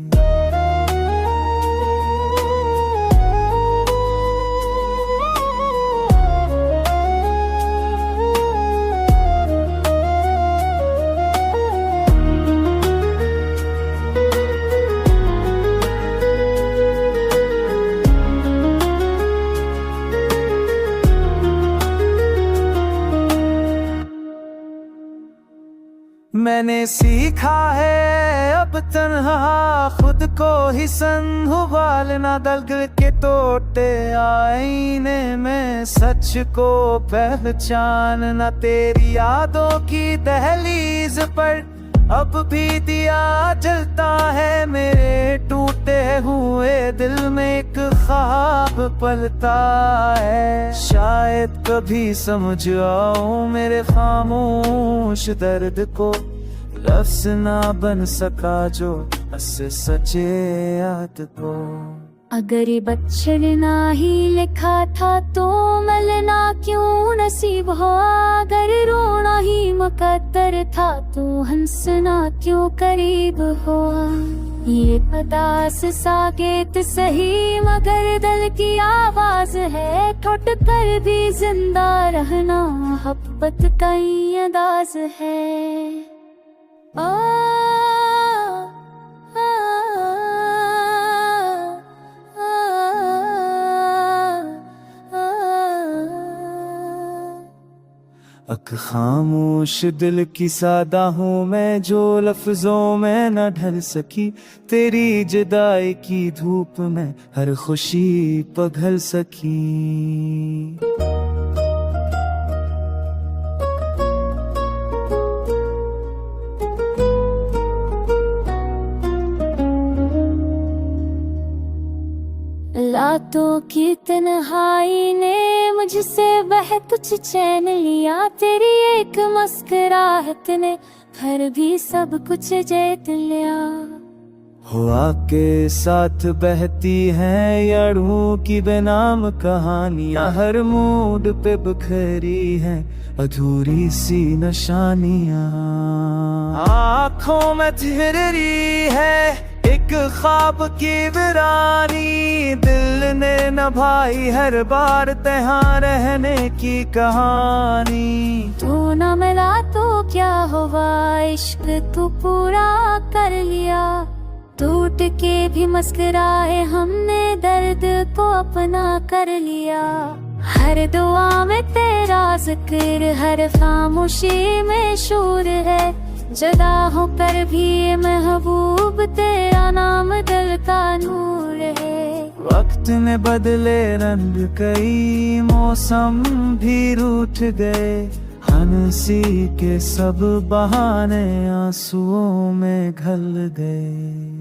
S1: मैंने सीखा है अब तन्हा खुद को ही संभालना, दल के टूटे आईने में सच को पहचानना। तेरी यादों की दहलीज पर अब भी दिया जलता है, मेरे टूटे हुए दिल में एक ख्वाब पलता है। शायद कभी समझ आओ मेरे खामोश दर्द को, लफ्ज़ ना बन सका जो बस सचे याद को।
S2: अगर ये बचपन ना ही लिखा था तो मिलना क्यों नसीब हो। अगर रोना ही मुकद्दर था तो हंसना क्यों करीब हो। ये पदास साकेत सही मगर दिल की आवाज है, टूट कर भी जिंदा रहना मोहब्बत का ही अंदाज है।
S1: अक खामोश दिल की सादा हूँ मैं, जो लफ्जों में न ढल सकी। तेरी जुदाई की धूप में हर खुशी पिघल सकी।
S2: रातों की तन्हाई ने मुझसे वह कुछ चैन लिया, तेरी एक मुस्कुराहट ने फिर भी सब कुछ जीत लिया।
S1: हवा के साथ बहती हैं यारों की बेनाम कहानियां, हर मूड पे बिखरी हैं अधूरी सी निशानियां। आँखों में ठहरी है एक ख्वाब की वीरानी, दिल ने नभाई हर बार तहाँ रहने की कहानी।
S2: तू न मिला तो क्या हुआ, इश्क तू पूरा कर लिया। टूट के भी मुस्कुराए हमने, दर्द को अपना कर लिया। हर दुआ में तेरा जिक्र, हर खामोशी में शोर है। जुदा होकर भी ये महबूब, तेरा नाम दिल का नूर है।
S1: वक्त ने बदले रंग, कई मौसम भी रूठ गए। हंसी के सब बहाने आंसुओं में घल गए।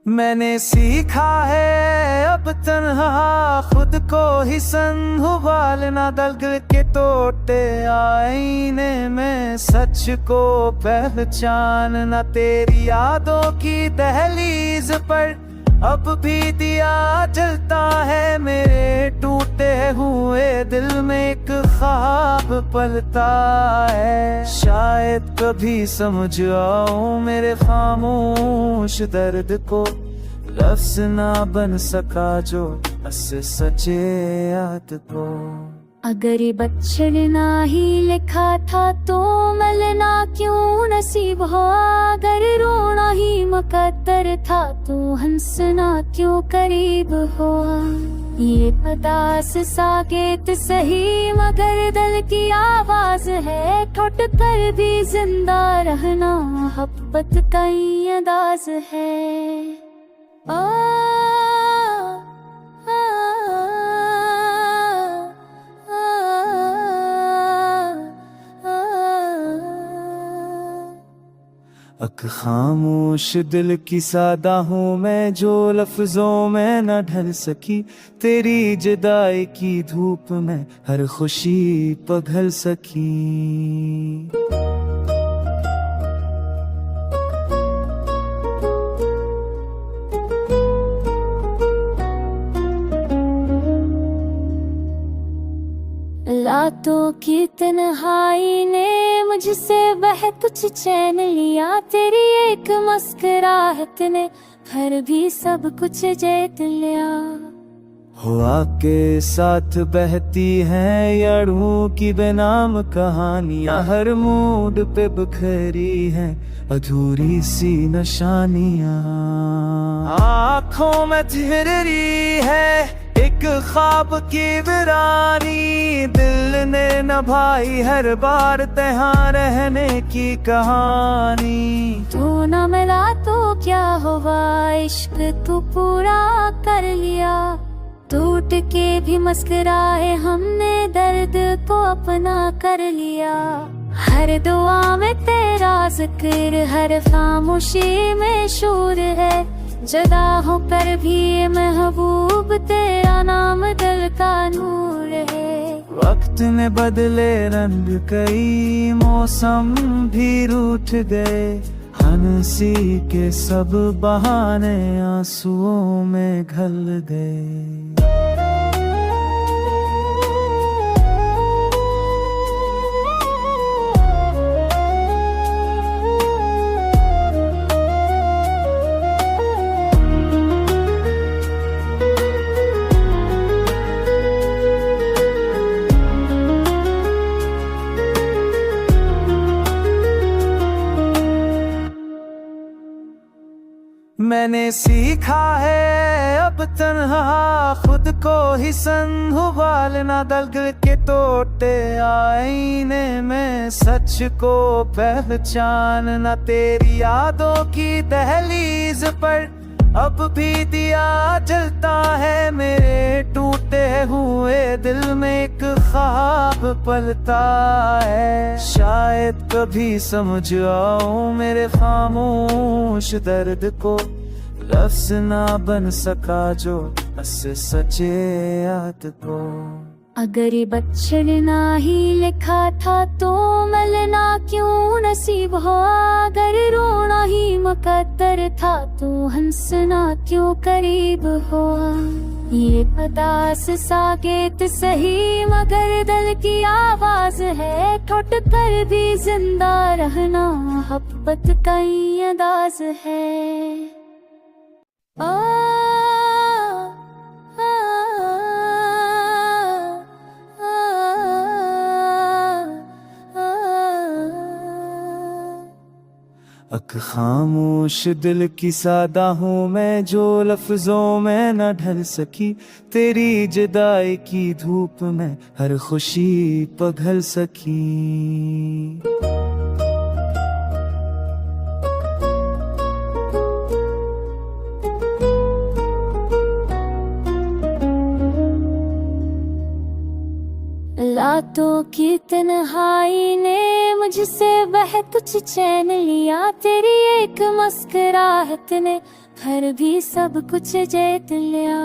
S1: मैंने सीखा है अब तन्हा खुद को ही संभालना, दल के टूटे आईने में सच को पहचानना। तेरी यादों की दहलीज पर अब भी दिया जलता है, मेरे टूटे हुए दिल में एक ख्वाब पलता है। शायद कभी समझ आऊं मेरे खामोश दर्द को, लफ्ज़ ना बन सका जो बस सचे याद को।
S2: अगर ये बच्चन ना ही लिखा था तो मिलना क्यों नसीब हो, अगर रोना ही मुकद्दर था तो हंसना क्यों करीब हो। ये पदास साकेत सही मगर दिल की आवाज है, ठुट कर भी जिंदा रहना मोहब्बत का ही अंदाज है।
S1: अक खामोश दिल की सादा हूँ मैं, जो लफ्जों में न ढल सकी। तेरी जुदाई की धूप में हर खुशी पिघल सकी।
S2: रातों की तन्हाई ने मुझसे वह कुछ चैन लिया, तेरी एक मुस्कुराहट ने फिर भी सब कुछ जीत लिया।
S1: हवा के साथ बहती हैं यारों की बेनाम कहानियां, हर मूड पे बिखरी हैं अधूरी सी निशानियां। आँखों में ठहरी है एक ख्वाब की वीरानी, दिल ने नभाई हर बार तहाँ रहने की कहानी।
S2: तू न मिला तो क्या हुआ, इश्क तू पूरा कर लिया। टूट के भी मुस्कुराए हमने, दर्द को अपना कर लिया। हर दुआ में तेरा जिक्र, हर खामोशी में शूर है। जुदा होकर भी महबूब तेरा नाम दिल का नूर है।
S1: वक्त ने बदले रंग, कई मौसम भी रूठ गए। हंसी के सब बहाने आंसुओं में घल गए। मैंने सीखा है अब तन्हा खुद को ही संभालना, दल के टूटे आईने में सच को पहचानना। तेरी यादों की दहलीज पर अब भी दिया जलता है, मेरे टूटे हुए दिल में एक ख्वाब पलता है। शायद कभी समझ आऊं मेरे खामोश दर्द को, लफ्ज़ ना बन सका जो बस सचे याद को।
S2: अगर ये बच्चन ना ही लिखा था तो मिलना क्यों नसीब हो, अगर रोना ही मुकद्दर था तो हंसना क्यों करीब हो। ये पदास साकेत सही मगर दिल की आवाज है, ठुट कर भी जिंदा रहना मोहब्बत का ही अंदाज है।
S1: अक खामोश दिल की सादा हूँ मैं, जो लफ्जों में न ढल सकी। तेरी जुदाई की धूप में हर खुशी पिघल सकी।
S2: रातों की तन्हाई ने मुझसे बह कुछ चैन लिया, तेरी एक मुस्कुराहट ने फिर भी सब कुछ जीत लिया।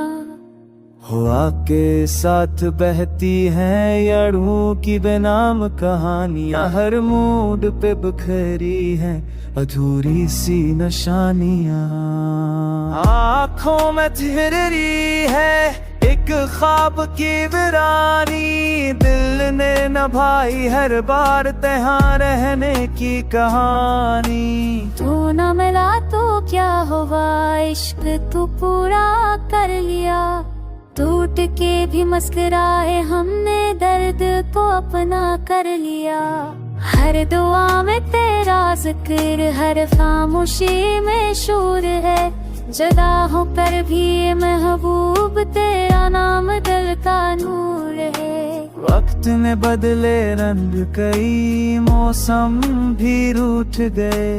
S1: हवा के साथ बहती हैं यारों की बेनाम कहानियां, हर मूड पे बिखरी हैं अधूरी सी निशानियां। आँखों में ठहरी है एक ख्वाब की वीरानी, दिल ने नभाई हर बार तहाँ रहने की कहानी।
S2: तू न मिला तो क्या हुआ, इश्क तू पूरा कर लिया। टूट के भी मुस्कुराए हमने, दर्द को अपना कर लिया। हर दुआ में तेरा जिक्र, हर खामोशी में शोर है। जुदा होकर भी महबूब तेरा नाम दिल का नूर है।
S1: वक्त ने बदले रंग, कई मौसम भी रूठ गए,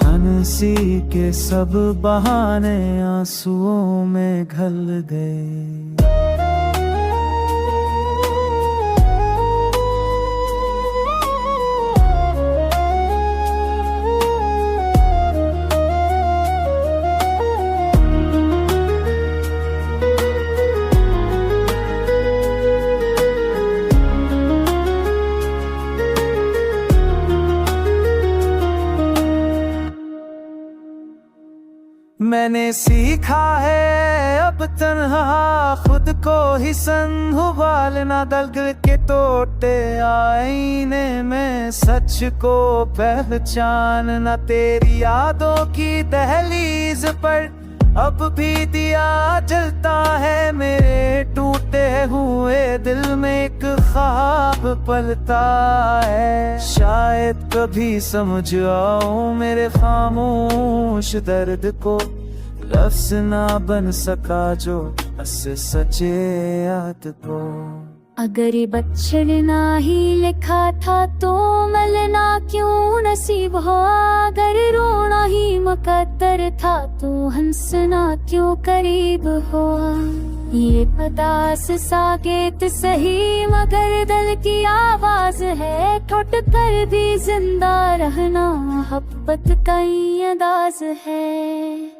S1: हंसी के सब बहाने आंसुओं में घल गए। मैंने सीखा है अब तन्हा खुद को ही संभालना, दलगल के टूटे आईने में सच को पहचानना। तेरी यादों की दहलीज पर अब भी दिया जलता है, मेरे टूटे हुए दिल में एक ख्वाब पलता है। शायद कभी समझ आओ मेरे खामोश दर्द को, लफ्ज़ ना बन सका जो असर सचे याद को।
S2: अगर ये बचड़ना ही लिखा था तो मिलना क्यों नसीब हो, अगर रोना ही मुकद्दर था तो हंसना क्यों करीब हो। ये पदास साकेत सही मगर दिल की आवाज है, ठुट कर भी जिंदा रहना मोहब्बत का ही अंदाज है।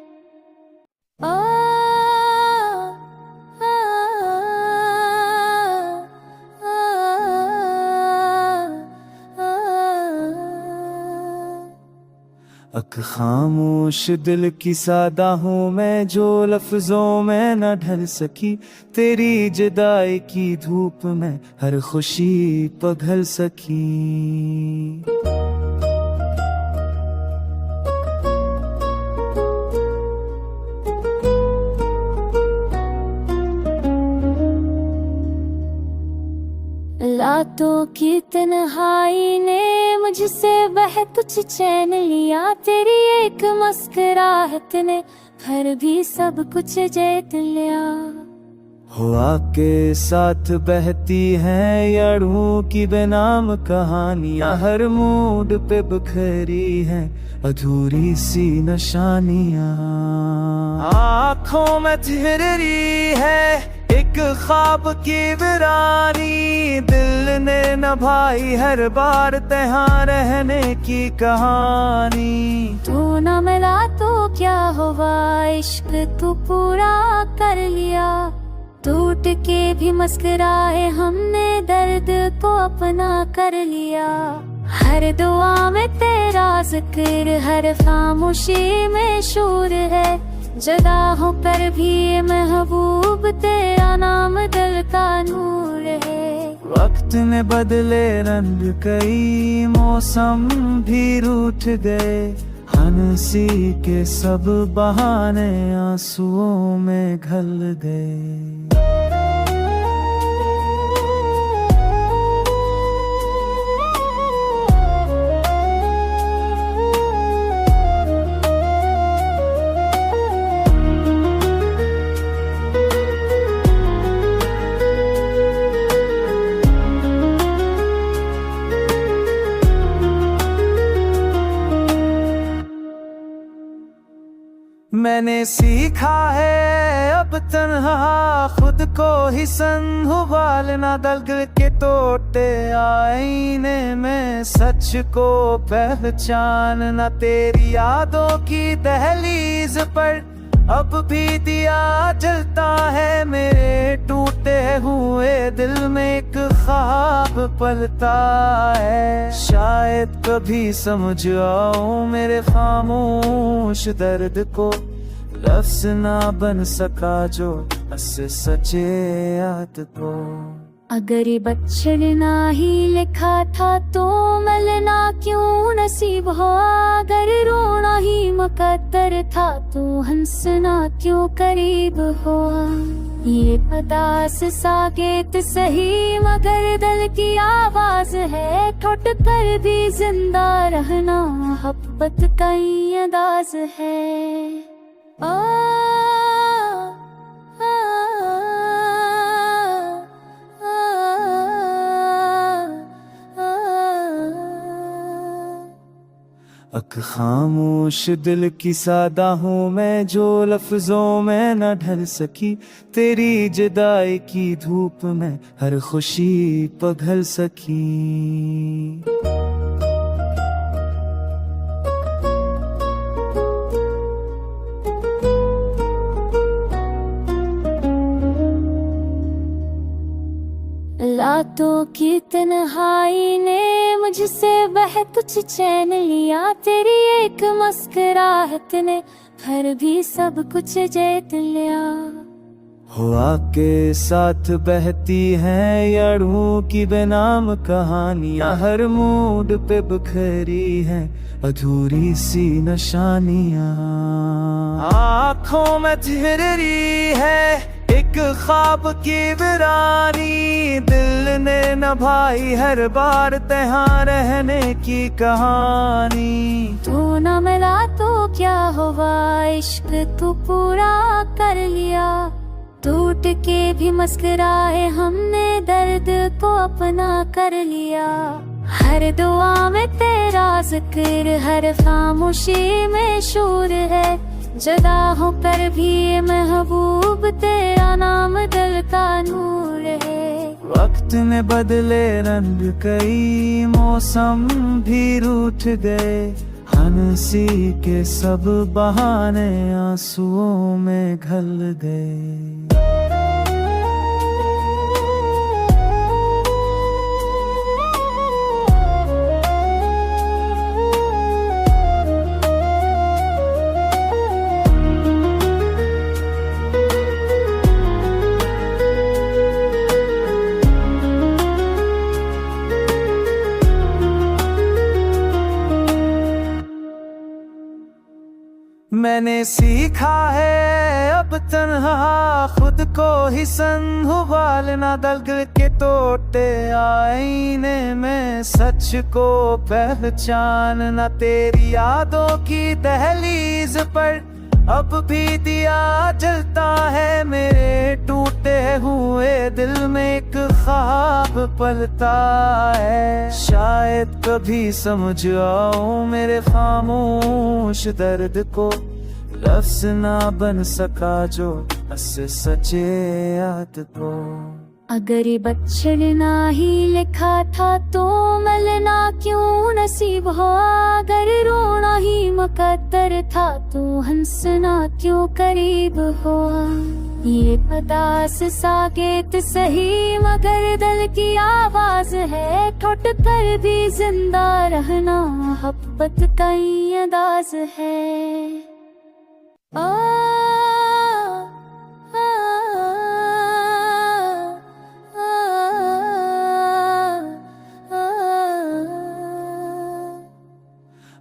S1: अक खामोश दिल की सादा हूँ मैं, जो लफ्जों में न ढल सकी, तेरी जुदाई की धूप में हर खुशी पिघल सकी।
S2: रातों की तन्हाई ने मुझसे बह कुछ चैन लिया, तेरी एक मुस्कुराहट ने फिर भी सब कुछ जीत लिया।
S1: हवा के साथ बहती हैं यारों की बेनाम कहानियां, हर मूड पे बिखरी हैं अधूरी सी निशानियां। आँखों में ठहरी है एक ख्वाब की वीरानी, दिल ने नभाई हर बार तहाँ रहने की कहानी।
S2: तू न मिला तो क्या हुआ, इश्क तू पूरा कर लिया। टूट के भी मुस्कुराए हमने, दर्द को अपना कर लिया। हर दुआ में तेरा जिक्र, हर खामोशी में शोर है। जुदा होकर भी महबूब तेरा नाम दिल का नूर है।
S1: वक्त ने बदले रंग, कई मौसम भी रूठ गए, हंसी के सब बहाने आंसुओं में घल गए। मैंने सीखा है अब तन्हा खुद को ही संभालना, दलदल के टोटे आईने में सच को पहचानना। तेरी यादों की दहलीज पर अब भी दिया जलता है, मेरे टूटे हुए दिल में एक ख्वाब पलता है। शायद कभी समझ आओ मेरे खामोश दर्द को, लफ्ज़ ना बन सका जो बस सचे याद को।
S2: अगर ये बच्चन ना ही लिखा था तो मिलना क्यों नसीब हो, अगर रोना ही मुकद्दर था तो हंसना क्यों करीब हो। ये पदास सागेत सही मगर दिल की आवाज है, ठुट कर भी जिंदा रहना मोहब्बत का ही अंदाज है।
S1: अक खामोश दिल की सादा हूँ मैं, जो लफ्जों में न ढल सकी। तेरी जुदाई की धूप में हर खुशी पिघल सकी।
S2: रातों की तन्हाई ने मुझसे वह कुछ चैन लिया, तेरी एक मुस्कुराहट ने फिर भी सब कुछ जीत लिया।
S1: हवा के साथ बहती हैं यारों की बेनाम कहानियां, हर मूड पे बिखरी हैं अधूरी सी निशानियां। आँखों में ठहरी है एक ख्वाब की वीरानी, दिल ने नभाई हर बार तहाँ रहने की कहानी।
S2: तू न मिला तो क्या हुआ, इश्क तू पूरा कर लिया। टूट के भी मुस्कुराए हमने, दर्द को अपना कर लिया। हर दुआ में तेरा जिक्र, हर खामोशी में शूर है। जुदा होकर भी ये महबूब तेरा नाम दिल का नूर है।
S1: वक्त ने बदले रंग, कई मौसम भी रूठ गए। हंसी के सब बहाने आंसुओं में घल गए। मैंने सीखा है अब तन्हा खुद को ही संभालना, दलदल के टोटे आईने में सच को पहचानना। तेरी यादों की दहलीज पर अब भी दिया जलता है, मेरे टूटे हुए दिल में एक ख्वाब पलता है। शायद कभी समझ आओ मेरे खामोश दर्द को, लफ्ज़ ना बन सका जो बस सचे याद को।
S2: अगर ये बच्चन ना ही लिखा था तो मिलना क्यों नसीब हो, अगर रोना ही मुकद्दर था तो हंसना क्यों करीब हो। ये पदास सागेत सही मगर दिल की आवाज है, ठुट कर भी जिंदा रहना मोहब्बत का ही अंदाज है।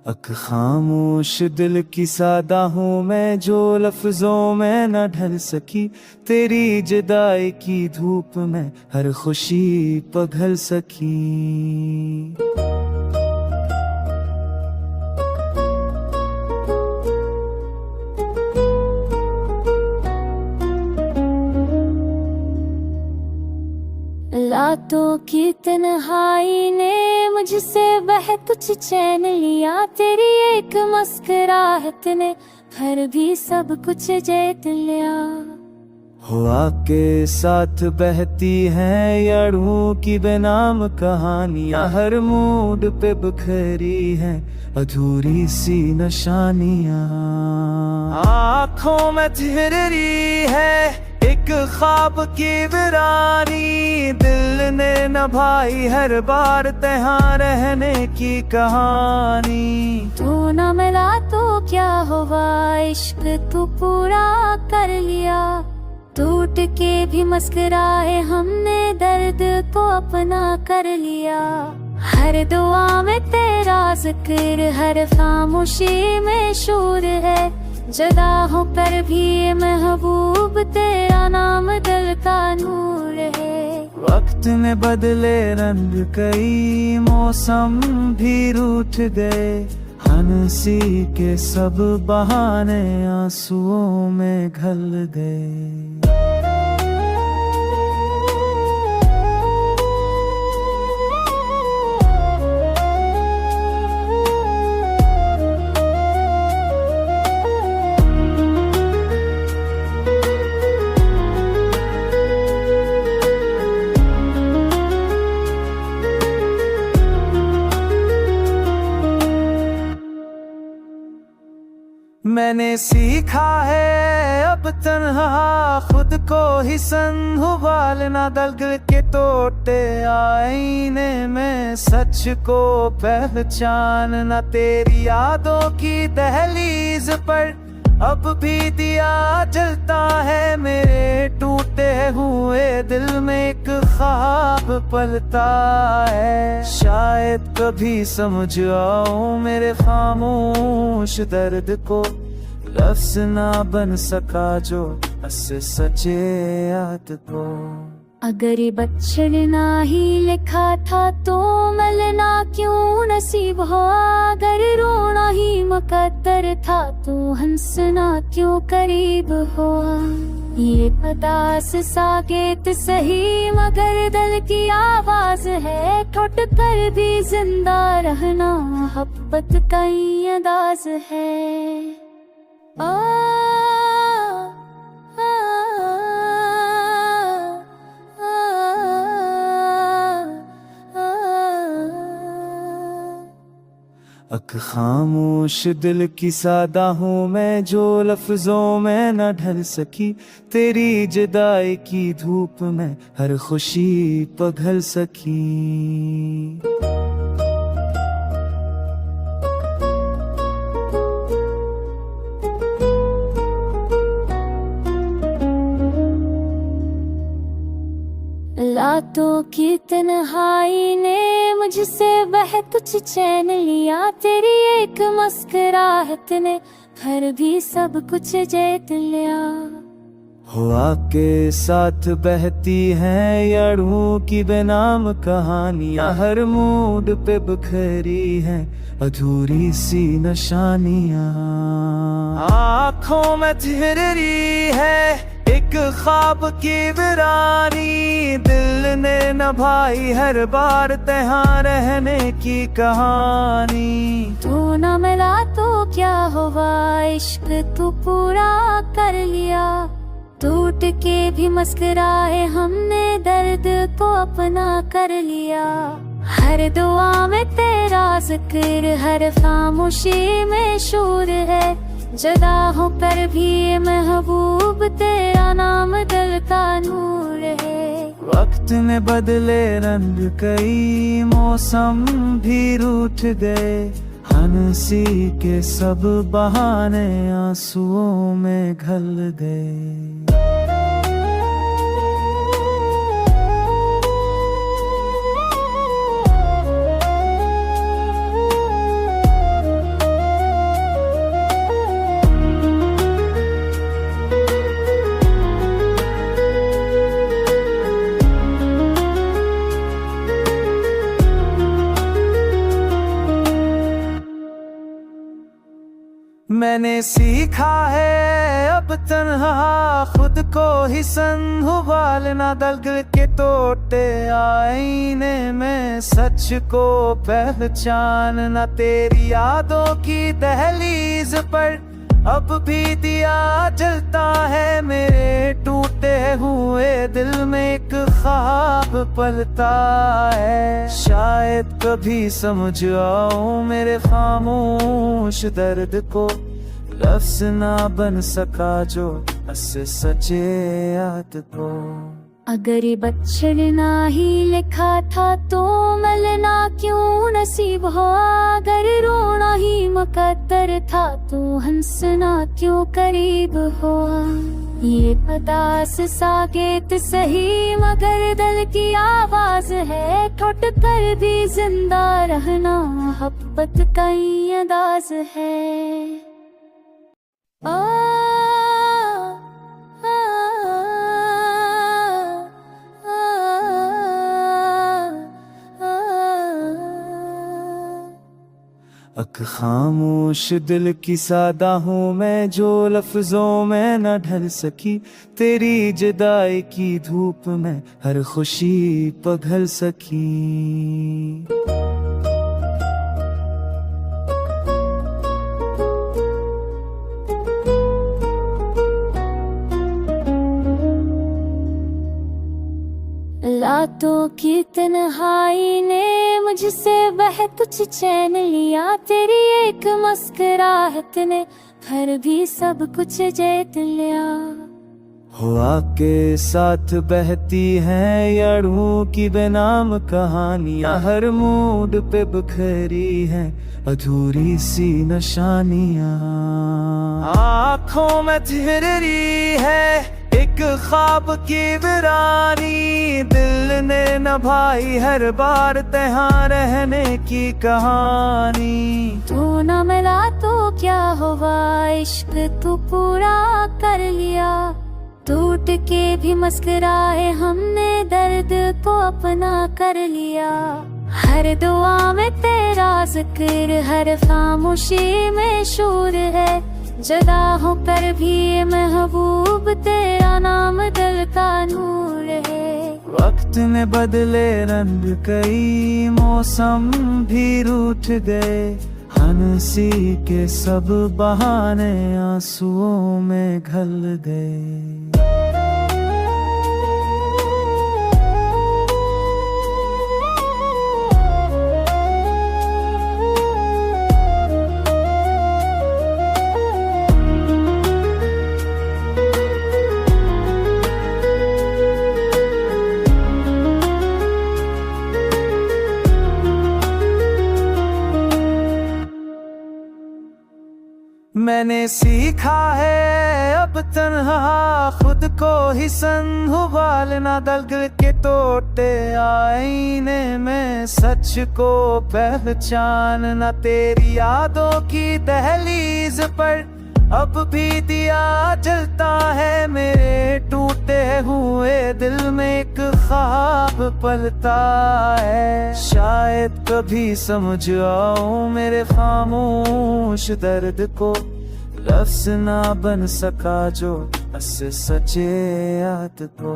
S1: अक खामोश दिल की सादा हूँ मैं, जो लफ्जों में न ढल सकी। तेरी जुदाई की धूप में हर खुशी पिघल सकी।
S2: रातों की तन्हाई ने मुझसे वह कुछ चैन लिया, तेरी एक मुस्कुराहट ने फिर भी सब कुछ जीत लिया।
S1: हुआ के साथ बहती हैं यारों की बेनाम कहानियां, हर मूड पे बिखरी हैं अधूरी सी निशानियां। आँखों में ठहरी है एक ख्वाब की वीरानी, दिल ने नभाई हर बार तहाँ रहने की कहानी।
S2: तू न मिला तो क्या हुआ, इश्क तू पूरा कर लिया। टूट के भी मुस्कुराए हमने, दर्द को अपना कर लिया। हर दुआ में तेरा जिक्र, हर खामोशी में शोर है। जुदा होकर भी ये महबूब, तेरा नाम दिल का नूर है।
S1: वक्त ने बदले रंग, कई मौसम भी रूठ गए। हंसी के सब बहाने आंसुओं में घल गए। मैंने सीखा है अब तन्हा खुद को ही संभालना, दल के टूटे आईने में सच को पहचानना। तेरी यादों की दहलीज पर अब भी दिया जलता है, मेरे टूटे हुए दिल में एक ख्वाब पलता है। शायद कभी समझ आऊं मेरे खामोश दर्द को, लफ्ज़ ना बन सका जो बस सचे याद को।
S2: अगर ये बचपन ना ही लिखा था तो मिलना क्यों नसीब हो। अगर रोना ही मुकद्दर था तो हंसना क्यों करीब हो। ये पदास साकेत सही मगर दिल की आवाज है, टूट कर भी जिंदा रहना मोहब्बत का ही अंदाज है।
S1: अक खामोश दिल की सादा हूँ मैं, जो लफ्जों में न ढल सकी। तेरी जुदाई की धूप में हर खुशी पिघल सकी।
S2: रातों की तन्हाई ने मुझसे बह कुछ चैन लिया। तेरी एक मुस्कुराहट ने फिर भी सब कुछ जीत लिया।
S1: हुआ के साथ बहती हैं यारों की बेनाम कहानियां, हर मूड पे बिखरी हैं अधूरी सी निशानियां। आँखों में ठहरी है एक ख्वाब की वीरानी, दिल ने नभाई हर बार तहाँ रहने की कहानी।
S2: तू न मिला तो क्या हुआ, इश्क तू पूरा कर लिया। टूट के भी मुस्कुराए हमने, दर्द को अपना कर लिया। हर दुआ में तेरा जिक्र, हर खामोशी में शोर है। जुदा होकर भी ये महबूब, तेरा नाम दिल का नूर है।
S1: वक्त ने बदले रंग, कई मौसम भी रूठ गए। हंसी के सब बहाने आंसुओं में घल गए। मैंने सीखा है अब तन्हा खुद को ही संभालना, दल के टूटे आईने में सच को पहचानना। तेरी यादों की दहलीज पर अब भी दिया जलता है, मेरे टूटे हुए दिल में एक ख्वाब पलता है। शायद कभी समझ आऊं मेरे खामोश दर्द को, लफ्ज़ ना बन सका जो ऐसे सचे याद को।
S2: अगर ये बच्चन ना ही लिखा था तो मिलना क्यों नसीब हो। अगर रोना ही मुकद्दर था तो हंसना क्यों करीब हो। ये पतास साकेत सही मगर दिल की आवाज है। ठुट कर भी जिंदा रहना मोहब्बत का ही अंदाज है।
S1: अक खामोश दिल की सादा हूँ मैं, जो लफ्जों में न ढल सकी। तेरी जुदाई की धूप में हर खुशी पिघल सकी।
S2: रातों की तन्हाई ने मुझसे वह कुछ चैन लिया। तेरी एक मुस्कुराहट ने फिर भी सब कुछ जीत लिया।
S1: हवा के साथ बहती हैं यारों की बेनाम कहानियां। हर मूड पे बिखरी हैं अधूरी सी निशानियां। आँखों में ठहरी है एक ख्वाब की वीरानी। दिल ने नभाई हर बार तहाँ रहने की कहानी।
S2: तू न मिला तो क्या हुआ, इश्क तू पूरा कर लिया। टूट के भी मुस्कुराए हमने, दर्द को अपना कर लिया। हर दुआ में तेरा जिक्र, हर खामोशी में शूर है। जुदा होकर भी महबूब तेरा नाम दिल का नूर है।
S1: वक्त ने बदले रंग, कई मौसम भी रूठ गए। हंसी के सब बहाने आंसुओं में घल गए। मैंने सीखा है अब तन्हा खुद को ही संभालना। दिल के टूटे आईने में सच को पहचानना। तेरी यादों की दहलीज पर अब भी दिया जलता है। मेरे टूटे हुए दिल में एक ख्वाब पलता है। शायद कभी समझ आऊं मेरे खामोश दर्द को, लफ्ज़ ना बन सका जो ऐसे सचे याद को।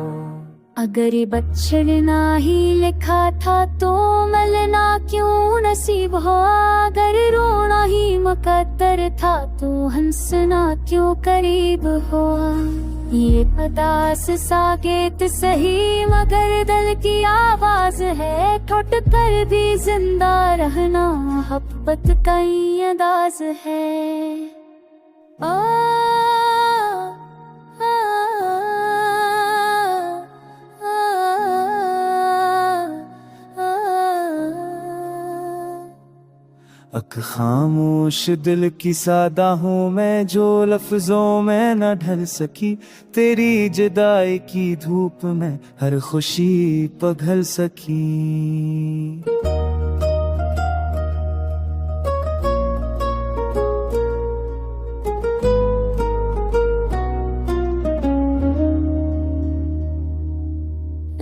S2: अगर ये बच्चन ना ही लिखा था तो मिलना क्यों नसीब हो। अगर रोना ही मुकद्दर था तो हंसना क्यों करीब हो। ये पतास साकेत सही मगर दिल की आवाज है। ठुट कर भी जिंदा रहना मोहब्बत का ही अंदाज है।
S1: अक खामोश दिल की सादा हूँ मैं, जो लफ्जों में न ढल सकी। तेरी जुदाई की धूप में हर खुशी पिघल सकी।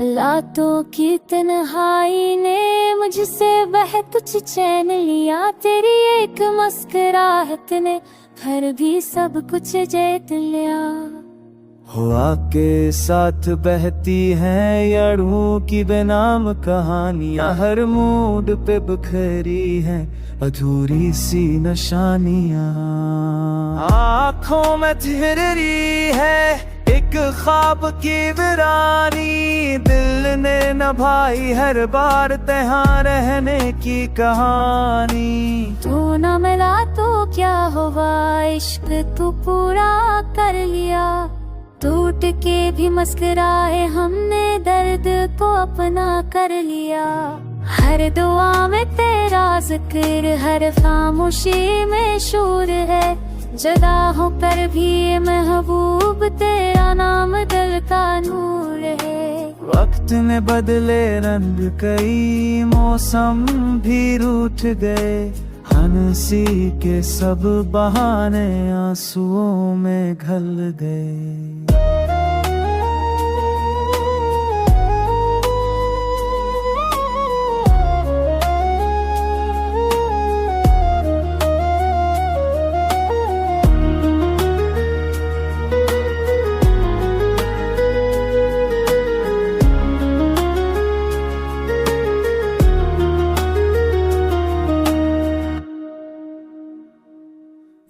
S2: रातों की तन्हाई ने मुझसे वह कुछ चैन लिया। तेरी एक मुस्कुराहट ने फिर भी सब कुछ जीत लिया।
S1: हवा के साथ बहती हैं यारों की बेनाम कहानियां। हर मूड पे बिखरी हैं अधूरी सी निशानियां। आँखों में ठहरी है एक ख्वाब की वीरानी दिल ने नभाई हर बार तहाँ रहने की कहानी।
S2: तू न मिला तो क्या हुआ, इश्क तू पूरा कर लिया। टूट के भी मुस्कुराए हमने, दर्द को अपना कर लिया। हर दुआ में तेरा जिक्र, हर खामोशी में शूर है। जुदा होकर भी ये महबूब तेरा नाम दिल का नूर है।
S1: वक्त ने बदले रंग, कई मौसम भी रूठ गए। हंसी के सब बहाने आंसुओं में घल गए।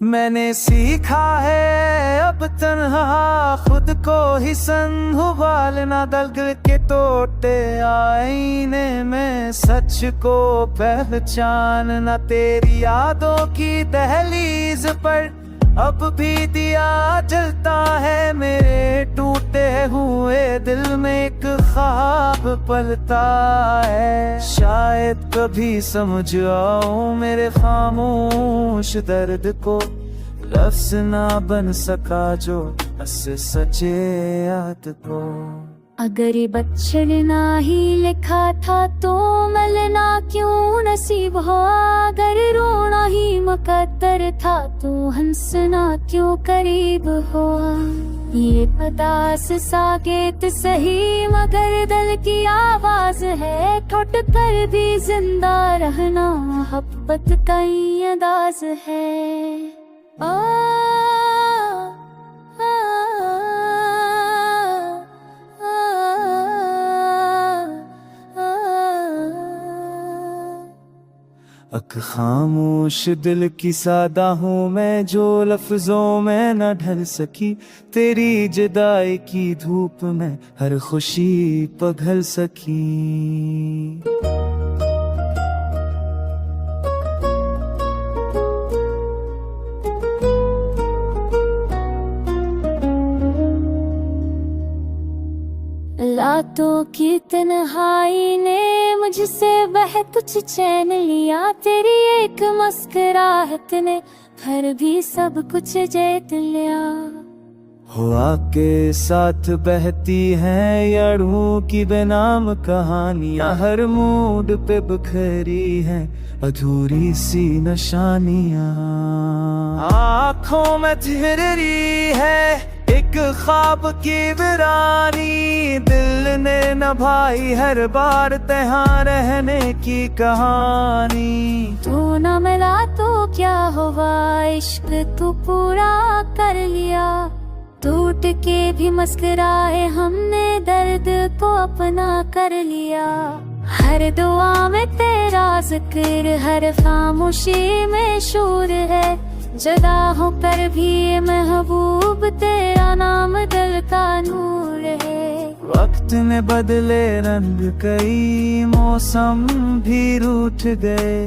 S1: मैंने सीखा है अब तन्हा खुद को ही संभालना। दल के टूटे आईने में सच को पहचानना। तेरी यादों की दहलीज पर अब भी दिया जलता है। मेरे टूटे हुए दिल में एक ख्वाब पलता है। शायद कभी समझ आओ मेरे खामोश दर्द को, लफ्ज़ ना बन सका जो ऐसे सचे याद को।
S2: अगर ये बच्चन ना ही लिखा था तो मिलना क्यों नसीब हो। अगर रोना ही मुकद्दर था तो हंसना क्यों करीब हो। ये पदास सा गीत सही मगर दिल की आवाज है। ठुट कर भी जिंदा रहना मोहब्बत का ही अंदाज है।
S1: अक खामोश दिल की सादा हूँ मैं, जो लफ्जों में न ढल सकी। तेरी जुदाई की धूप में हर खुशी पिघल सकी।
S2: रातों की तन्हाई ने मुझसे वह कुछ चैन लिया। तेरी एक मुस्कुराहट ने फिर भी सब कुछ जीत लिया।
S1: हवा के साथ बहती हैं यारों की बेनाम कहानियां। हर मूड पे बिखरी हैं अधूरी सी निशानियां। आँखों में ठहरी है एक ख्वाब की वीरानी दिल ने नभाई हर बार तहाँ रहने की कहानी।
S2: तू न मिला तो क्या हुआ, इश्क तू पूरा कर लिया। टूट के भी मुस्कुराए हमने, दर्द को अपना कर लिया। हर दुआ में तेरा जिक्र, हर खामोशी में शूर है। जुदा होकर भी ये महबूब तेरा नाम दिल का नूर है।
S1: वक्त ने बदले रंग, कई मौसम भी रूठ गए।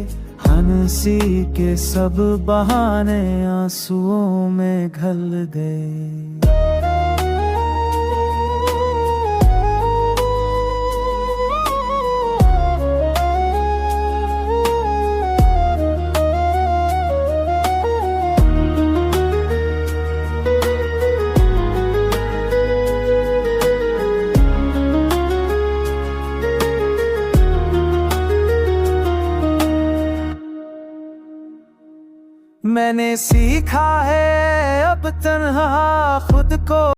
S1: हंसी के सब बहाने आंसुओं में घल गए। मैंने सीखा है अब तन्हा खुद को